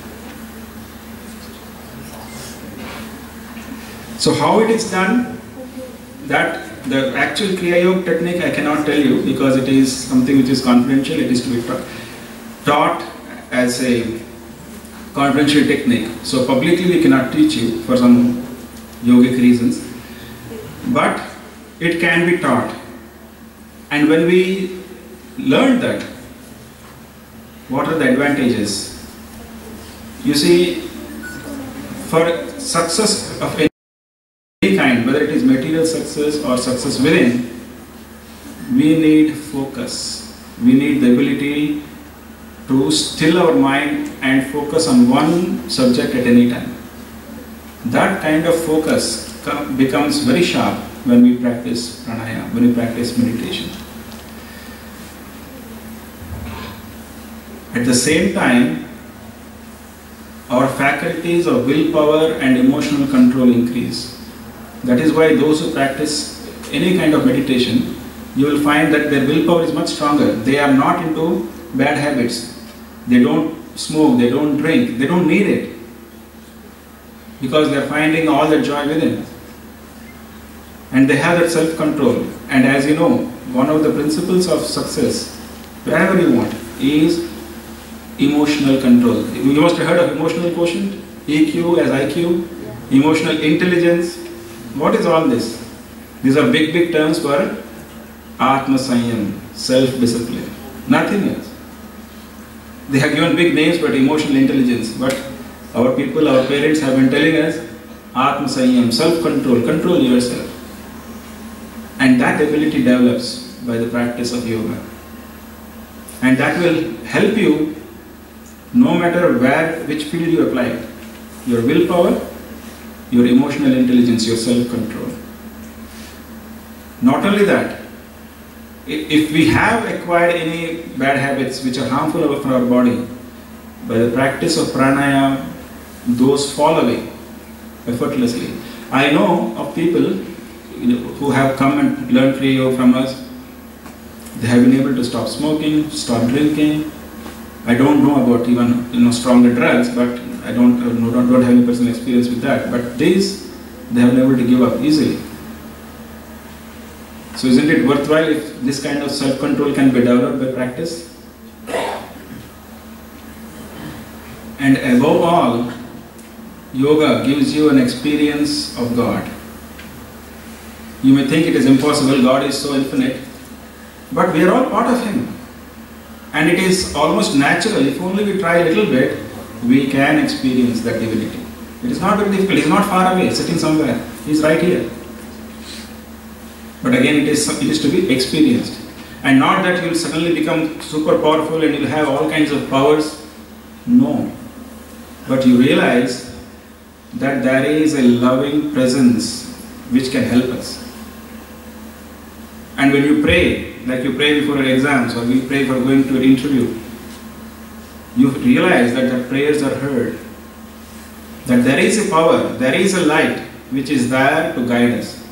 So how it is done, that the actual Kriya Yoga technique I cannot tell you because it is something which is confidential. It is to be taught as a confidential technique. So publicly we cannot teach you for some yogic reasons. But it can be taught. And when we learn that, what are the advantages? You see, for success of any kind, whether it is material success or success within, we need focus. We need the ability to still our mind and focus on one subject at any time. That kind of focus becomes very sharp when we practice pranayama, when we practice meditation. At the same time, our faculties of willpower and emotional control increase. That is why those who practice any kind of meditation, you will find that their willpower is much stronger. They are not into bad habits. They don't smoke, they don't drink, they don't need it. Because they are finding all that joy within. And they have that self-control. And as you know, one of the principles of success, wherever you want, is emotional control. You must have heard of emotional quotient, EQ as IQ, emotional intelligence. What is all this? These are big, big terms for Atma Sanyam, self-discipline. Nothing else. They have given big names for emotional intelligence, but our people, our parents have been telling us Atma Sanyam, self-control, control yourself. And that ability develops by the practice of yoga. And that will help you no matter which field you apply it. Your willpower, your emotional intelligence, your self-control. Not only that, if we have acquired any bad habits which are harmful for our body, by the practice of pranayama, those fall away effortlessly. I know of people who have come and learned Kriya Yoga from us. They have been able to stop smoking, stop drinking. I don't know about even stronger drugs, but I don't have any personal experience with that. But these they have been able to give up easily. So isn't it worthwhile if this kind of self-control can be developed by practice? And above all, yoga gives you an experience of God. You may think it is impossible, God is so infinite, but we are all part of Him. And it is almost natural, if only we try a little bit, we can experience that divinity. It is not very difficult, He is not far away, sitting somewhere, He is right here. But again, it is to be experienced. And not that you will suddenly become super powerful and you will have all kinds of powers. No. But you realize that there is a loving presence which can help us. And when you pray, like you pray before your exams or you pray for going to an interview, you realize that the prayers are heard. That there is a power, there is a light which is there to guide us.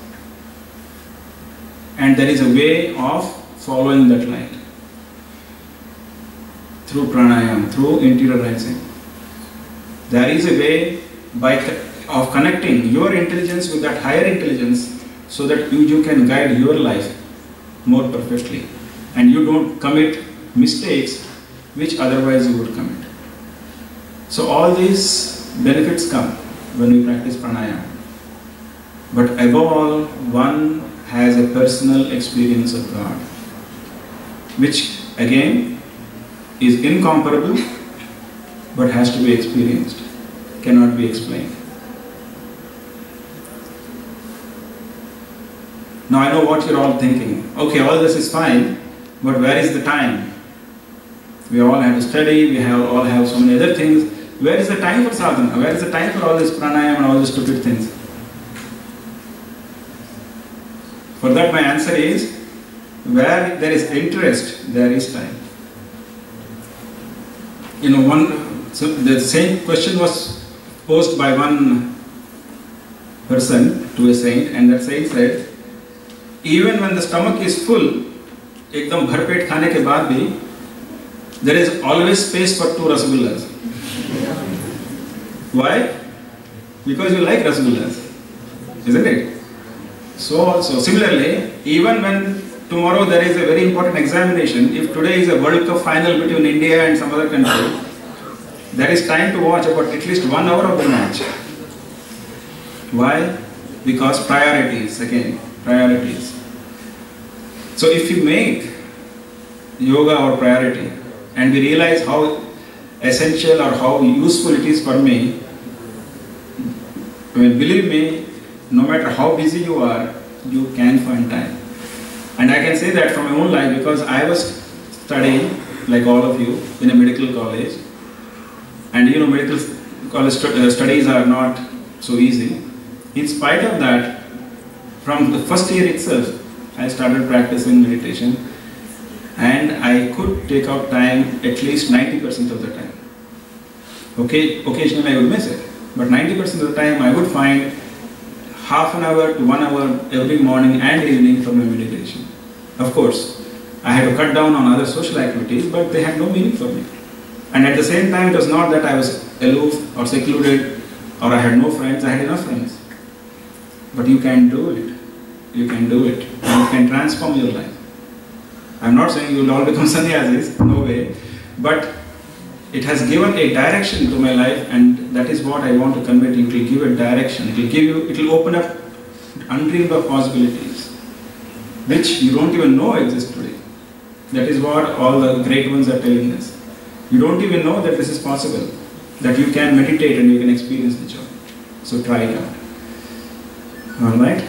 And there is a way of following that light. Through pranayama, through interiorizing. There is a way of connecting your intelligence with that higher intelligence so that you can guide your life more perfectly. And you don't commit mistakes which otherwise you would commit. So all these benefits come when we practice pranayama. But above all, one has a personal experience of God, which again is incomparable but has to be experienced, cannot be explained. Now I know what you're all thinking. Okay, all this is fine, but where is the time? We all have to study, we all have so many other things. Where is the time for sadhana? Where is the time for all this pranayama and all these stupid things? For that my answer is, where there is interest, there is time. The same question was posed by one person to a saint, and that saint said, even when the stomach is full, ekdam bhar pet khane ke baad bhi, there is always space for 2 rasgullas. Why? Because you like rasgullas, isn't it? So also, similarly, even when tomorrow there is a very important examination, if today is a World Cup final between India and some other country, there is time to watch about at least 1 hour of the match. Why? Because priorities, again, priorities. So if you make yoga our priority, and we realize how essential or how useful it is for me, believe me, no matter how busy you are, you can find time. And I can say that from my own life because I was studying, like all of you, in a medical college. And medical college studies are not so easy. In spite of that, from the first year itself, I started practicing meditation. And I could take out time at least 90% of the time. Okay, occasionally I would miss it, but 90% of the time I would find half an hour to 1 hour every morning and evening for my meditation. Of course, I had to cut down on other social activities, but they had no meaning for me. And at the same time, it was not that I was aloof or secluded or I had no friends. I had enough friends. But you can do it. You can do it. And you can transform your life. I'm not saying you will all become sannyasis, no way. But it has given a direction to my life, and that is what I want to convey to you. It will give a direction. It will open up undreamed of possibilities, which you don't even know exist today. That is what all the great ones are telling us. You don't even know that this is possible, that you can meditate and you can experience the joy. So try it out. Alright?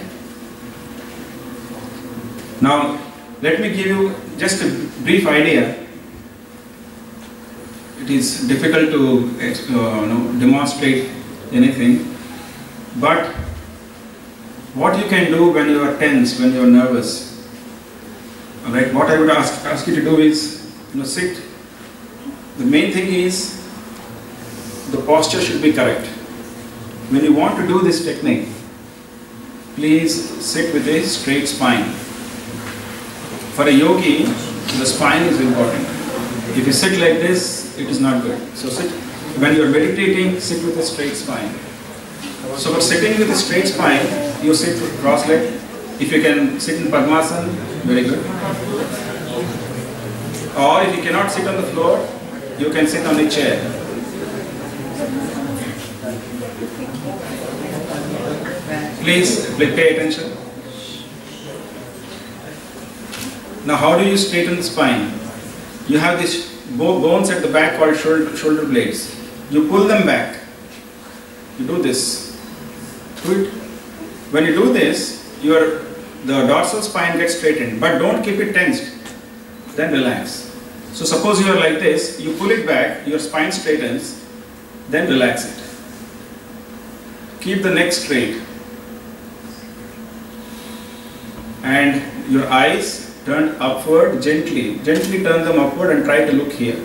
Now, let me give you just a brief idea. It is difficult to demonstrate anything, but what you can do when you are tense, when you are nervous. Alright, what I would ask you to do is, sit. The main thing is, the posture should be correct. When you want to do this technique, please sit with a straight spine. For a yogi, the spine is important. If you sit like this, it is not good. So when you are meditating, sit with a straight spine. So for sitting with a straight spine, you sit cross-legged. If you can sit in Padmasana, very good. Or if you cannot sit on the floor, you can sit on a chair. Please pay attention. Now how do you straighten the spine? You have these bones at the back called shoulder blades. You pull them back. You do this. Do it. When you do this, the dorsal spine gets straightened, but don't keep it tensed. Then relax. So suppose you are like this, you pull it back, your spine straightens, then relax it. Keep the neck straight. And your eyes turned upward gently. Gently turn them upward and try to look here.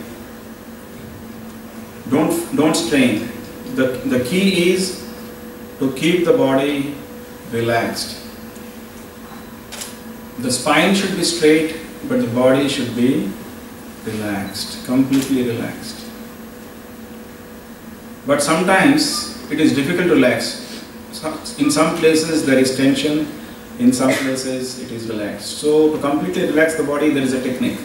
Don't strain. The key is to keep the body relaxed. The spine should be straight, but the body should be relaxed, completely relaxed. But sometimes it is difficult to relax. In some places there is tension, in some places it is relaxed. So to completely relax the body, there is a technique.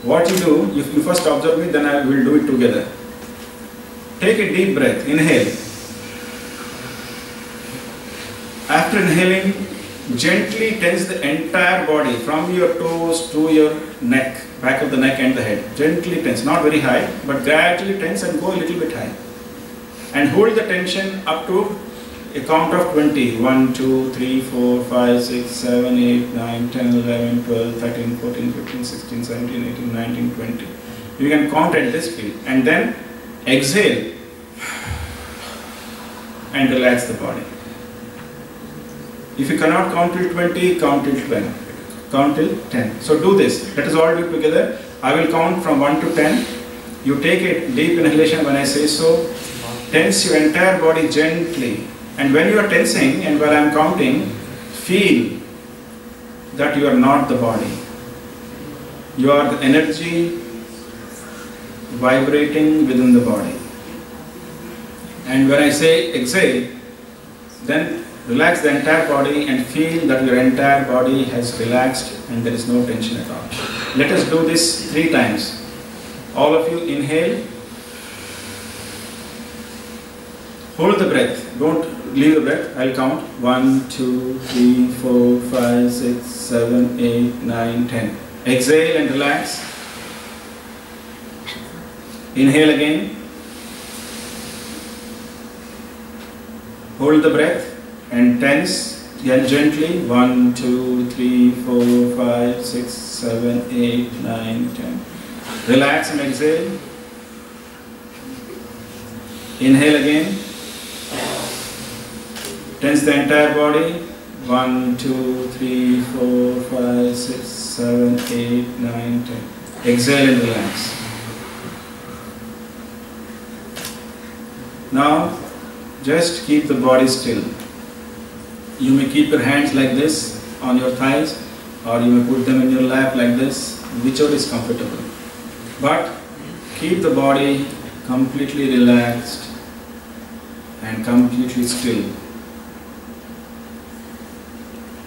What you do, you first observe it, then I will do it together. Take a deep breath, inhale. After inhaling, gently tense the entire body from your toes to your neck, back of the neck and the head. Gently tense, not very high, but gradually tense and go a little bit high. And hold the tension up to a count of 20. 1, 2, 3, 4, 5, 6, 7, 8, 9, 10, 11, 12, 13, 14, 15, 16, 17, 18, 19, 20. You can count at this speed. And then exhale and relax the body. If you cannot count till 20, count till 10. Count till 10. So do this. Let us all do it together. I will count from 1 to 10. You take a deep inhalation when I say so. Tense your entire body gently. And when you are tensing and while I am counting, feel that you are not the body. You are the energy vibrating within the body. And when I say exhale, then relax the entire body and feel that your entire body has relaxed and there is no tension at all. Let us do this 3 times. All of you inhale. Hold the breath. Don't leave the breath. I'll count. 1, 2, 3, 4, 5, 6, 7, 8, 9, 10. Exhale and relax. Inhale again. Hold the breath and tense gently. 1, 2, 3, 4, 5, 6, 7, 8, 9, 10. Relax and exhale. Inhale again. Tense the entire body. 1, 2, 3, 4, 5, 6, 7, 8, 9, 10. Exhale and relax. Now, just keep the body still. You may keep your hands like this on your thighs, or you may put them in your lap like this, whichever is comfortable. But keep the body completely relaxed and completely still.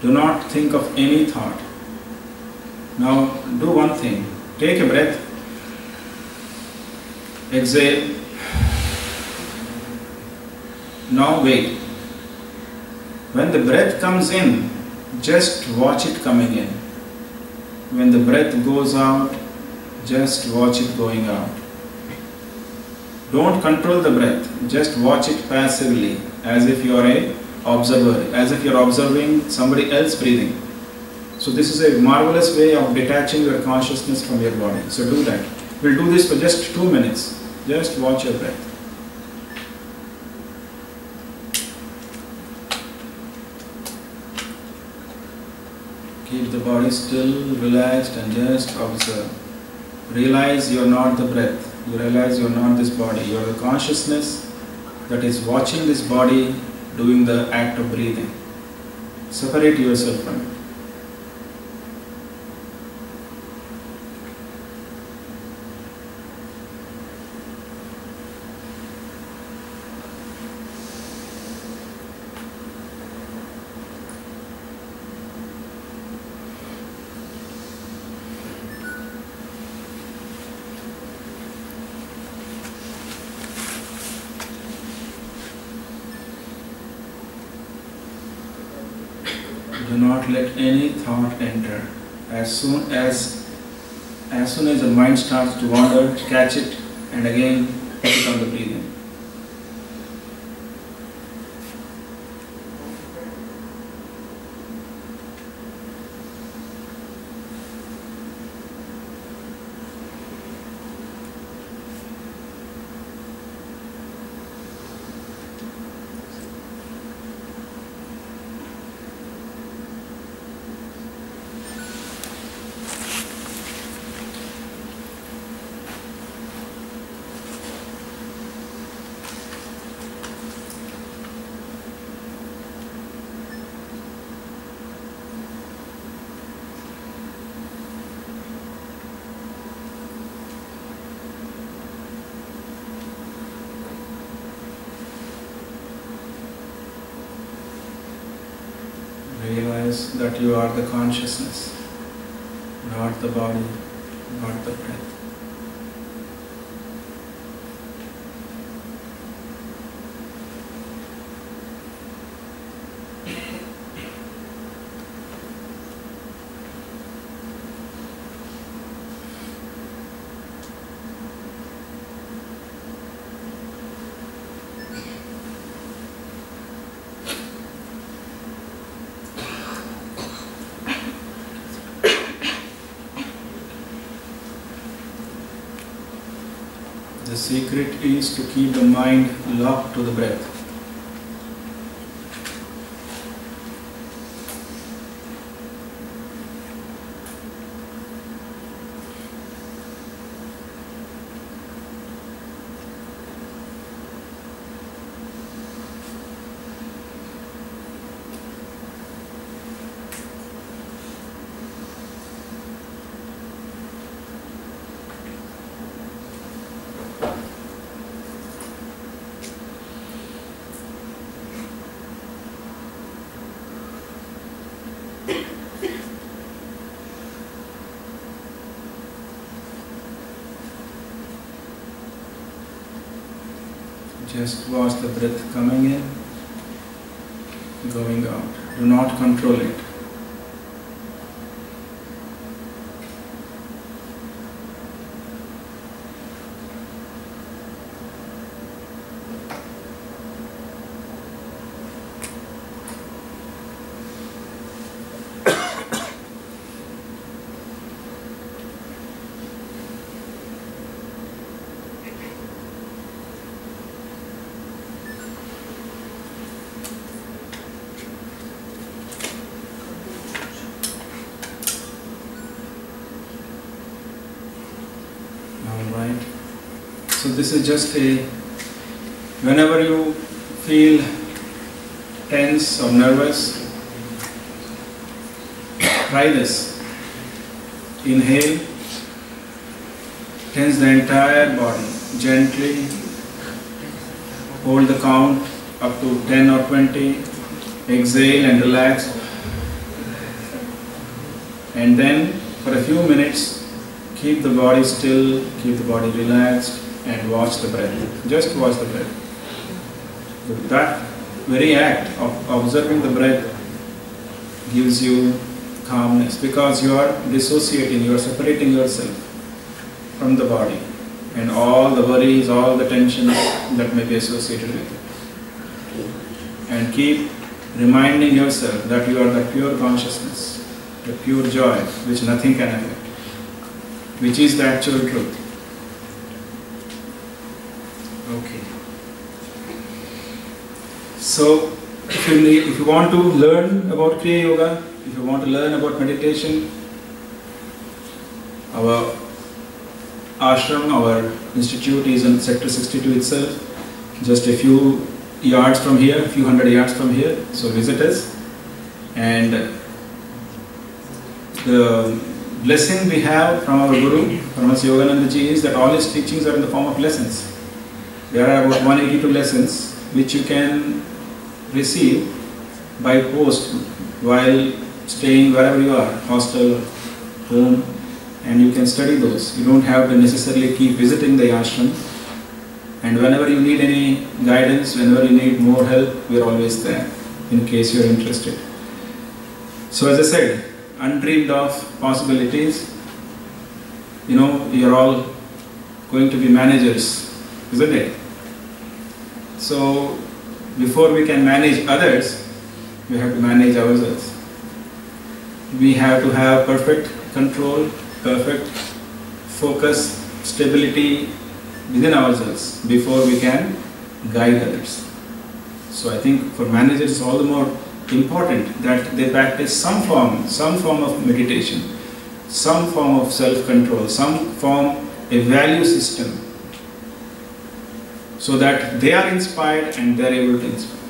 Do not think of any thought. Now do one thing. Take a breath. Exhale. Now wait. When the breath comes in, just watch it coming in. When the breath goes out, just watch it going out. Don't control the breath, just watch it passively, as if you are an observer, as if you are observing somebody else breathing. So this is a marvelous way of detaching your consciousness from your body. So do that. We'll do this for just 2 minutes. Just watch your breath. Keep the body still, relaxed, and just observe. Realize you are not the breath. You realize you are not this body. You are the consciousness that is watching this body doing the act of breathing. Separate yourself from it. Do not let any thought enter. As soon as the mind starts to wander, catch it and again put it on the breathing. Realize that you are the consciousness, not the body, not the breath. The secret is to keep the mind locked to the breath. Just watch the breath coming in, going out. Do not control it. Alright. So this is just a Whenever you feel tense or nervous, try this. Inhale, tense the entire body gently. Hold the count up to 10 or 20. Exhale and relax. And then for a few minutes, keep the body still, keep the body relaxed, and watch the breath. Just watch the breath. That very act of observing the breath gives you calmness, because you are dissociating, you are separating yourself from the body and all the worries, all the tensions that may be associated with it. And keep reminding yourself that you are the pure consciousness, the pure joy which nothing can affect, which is the actual truth. Okay. So, if you want to learn about Kriya Yoga, if you want to learn about meditation, our ashram, our institute is in Sector 62 itself, just a few yards from here, a few hundred yards from here. So visit us. And the blessing we have from our Guru, Yogananda ji, is that all his teachings are in the form of lessons. There are about 182 lessons which you can receive by post while staying wherever you are, hostel, home, and you can study those. You don't have to necessarily keep visiting the ashram. And whenever you need any guidance, whenever you need more help, we are always there in case you are interested. So as I said, undreamed of possibilities. You know, you are all going to be managers, isn't it? So before we can manage others, we have to manage ourselves. We have to have perfect control, perfect focus, stability within ourselves before we can guide others. So I think for managers it's all the more important that they practice some form of meditation, some form of self-control, some form, a value system, so that they are inspired and they are able to inspire.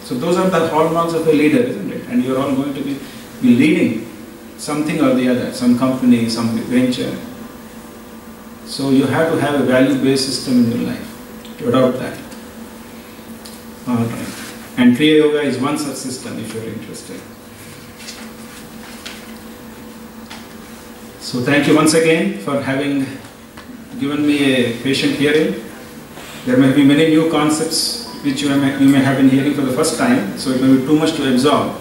So those are the hallmarks of a leader, isn't it? And you are all going to be leading something or the other, some company, some venture. So you have to have a value-based system in your life to adopt that. Alright. And Kriya Yoga is one such system if you are interested. So thank you once again for having given me a patient hearing. There may be many new concepts which you may have been hearing for the first time, so it may be too much to absorb.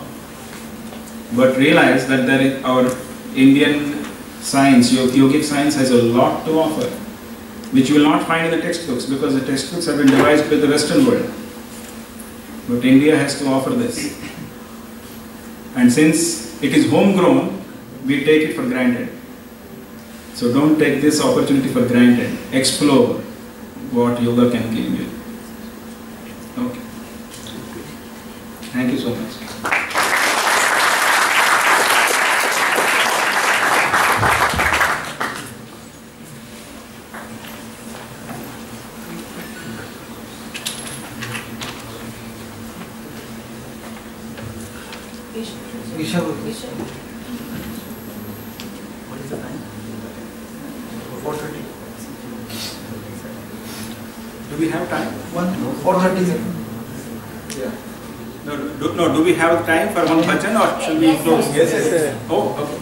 But realize that our Indian science, yogic science, has a lot to offer, which you will not find in the textbooks, because the textbooks have been devised by the Western world. But India has to offer this. And since it is homegrown, we take it for granted. So don't take this opportunity for granted. Explore what yoga can give you. Okay. Thank you so much. What is the time? 4:30. Do we have time? 4:30. Yeah. No, do we have time for one bhajan or shall we close? Yes. Oh, okay.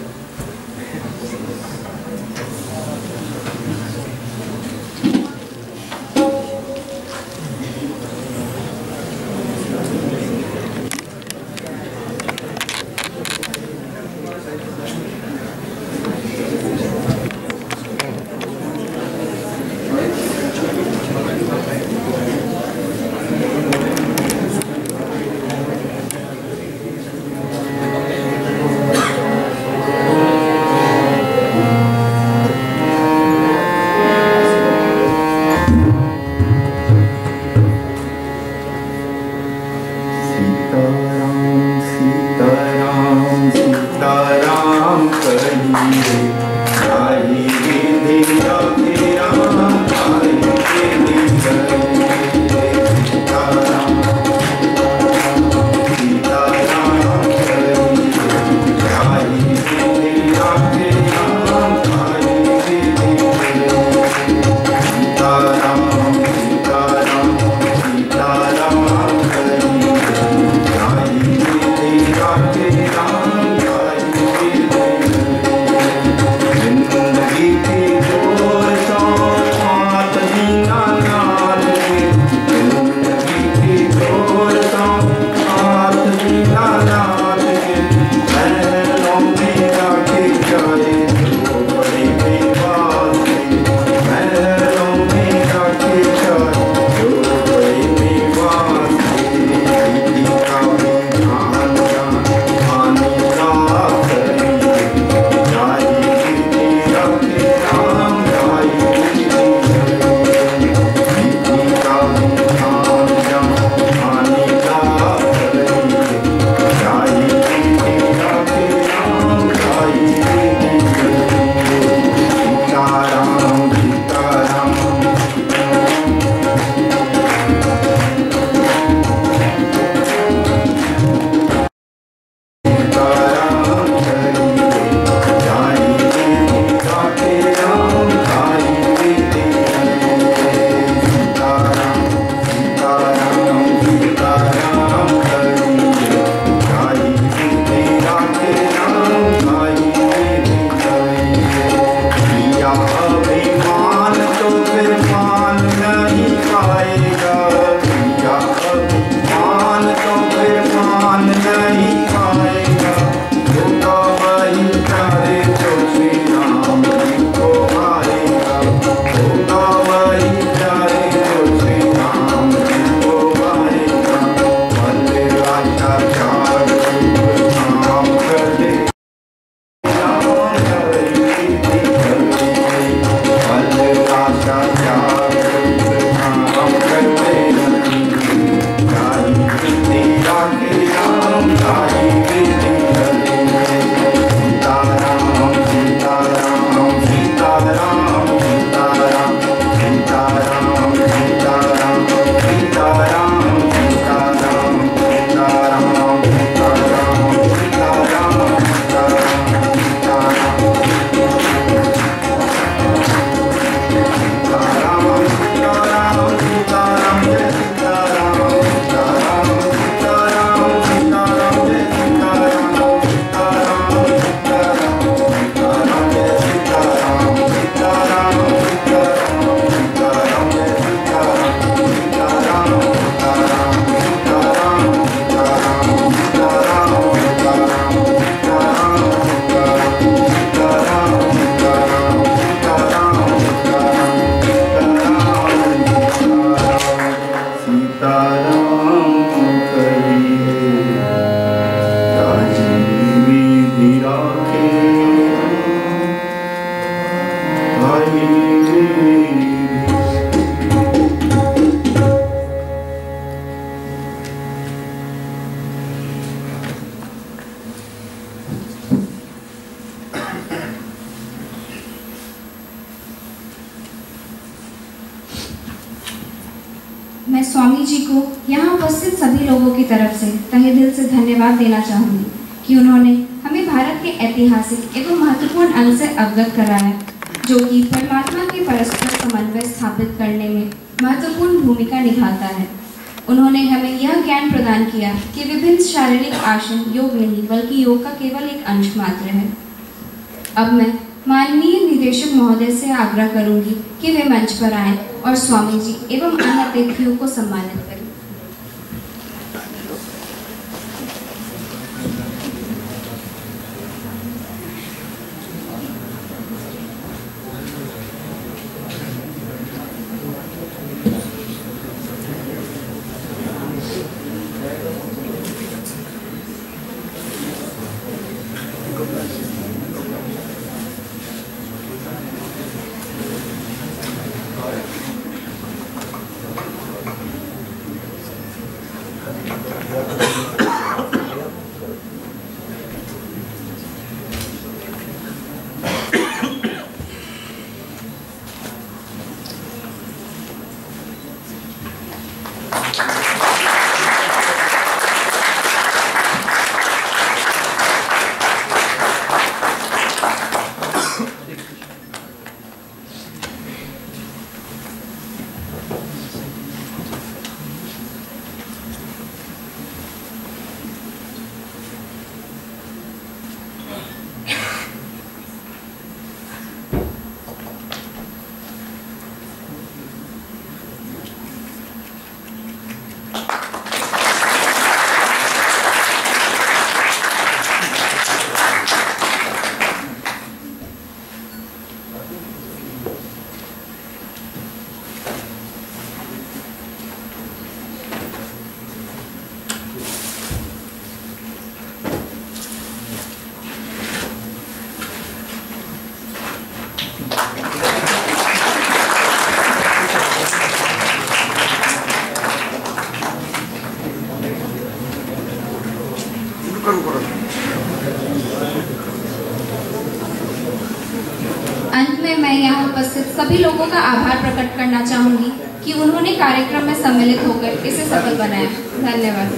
Swami ji को यहाँ उपस्थित सभी लोगों की तरफ से तहे दिल से धन्यवाद देना चाहूँगी कि उन्होंने हमें भारत के ऐतिहासिक एवं महत्वपूर्ण अंग से अवगत कराया, जो कि परमात्मा के परस्पर समन्वय स्थापित करने में महत्वपूर्ण भूमिका निभाता है। उन्होंने हमें यह ज्ञान प्रदान किया कि विभिन्न शारीरिक आसन योग नहीं बल्कि योग का केवल एक अंश मात्र है। अब मैं माननीय निदेशक महोदय से आग्रह करूंगी कि वे मंच पर आएं और स्वामी जी एवं अन्य अतिथियों को सम्मानित करें। अंत में मैं यहाँ उपस्थित सभी लोगों का आभार प्रकट करना चाहूंगी कि उन्होंने कार्यक्रम में सम्मिलित होकर इसे सफल बनाया। धन्यवाद।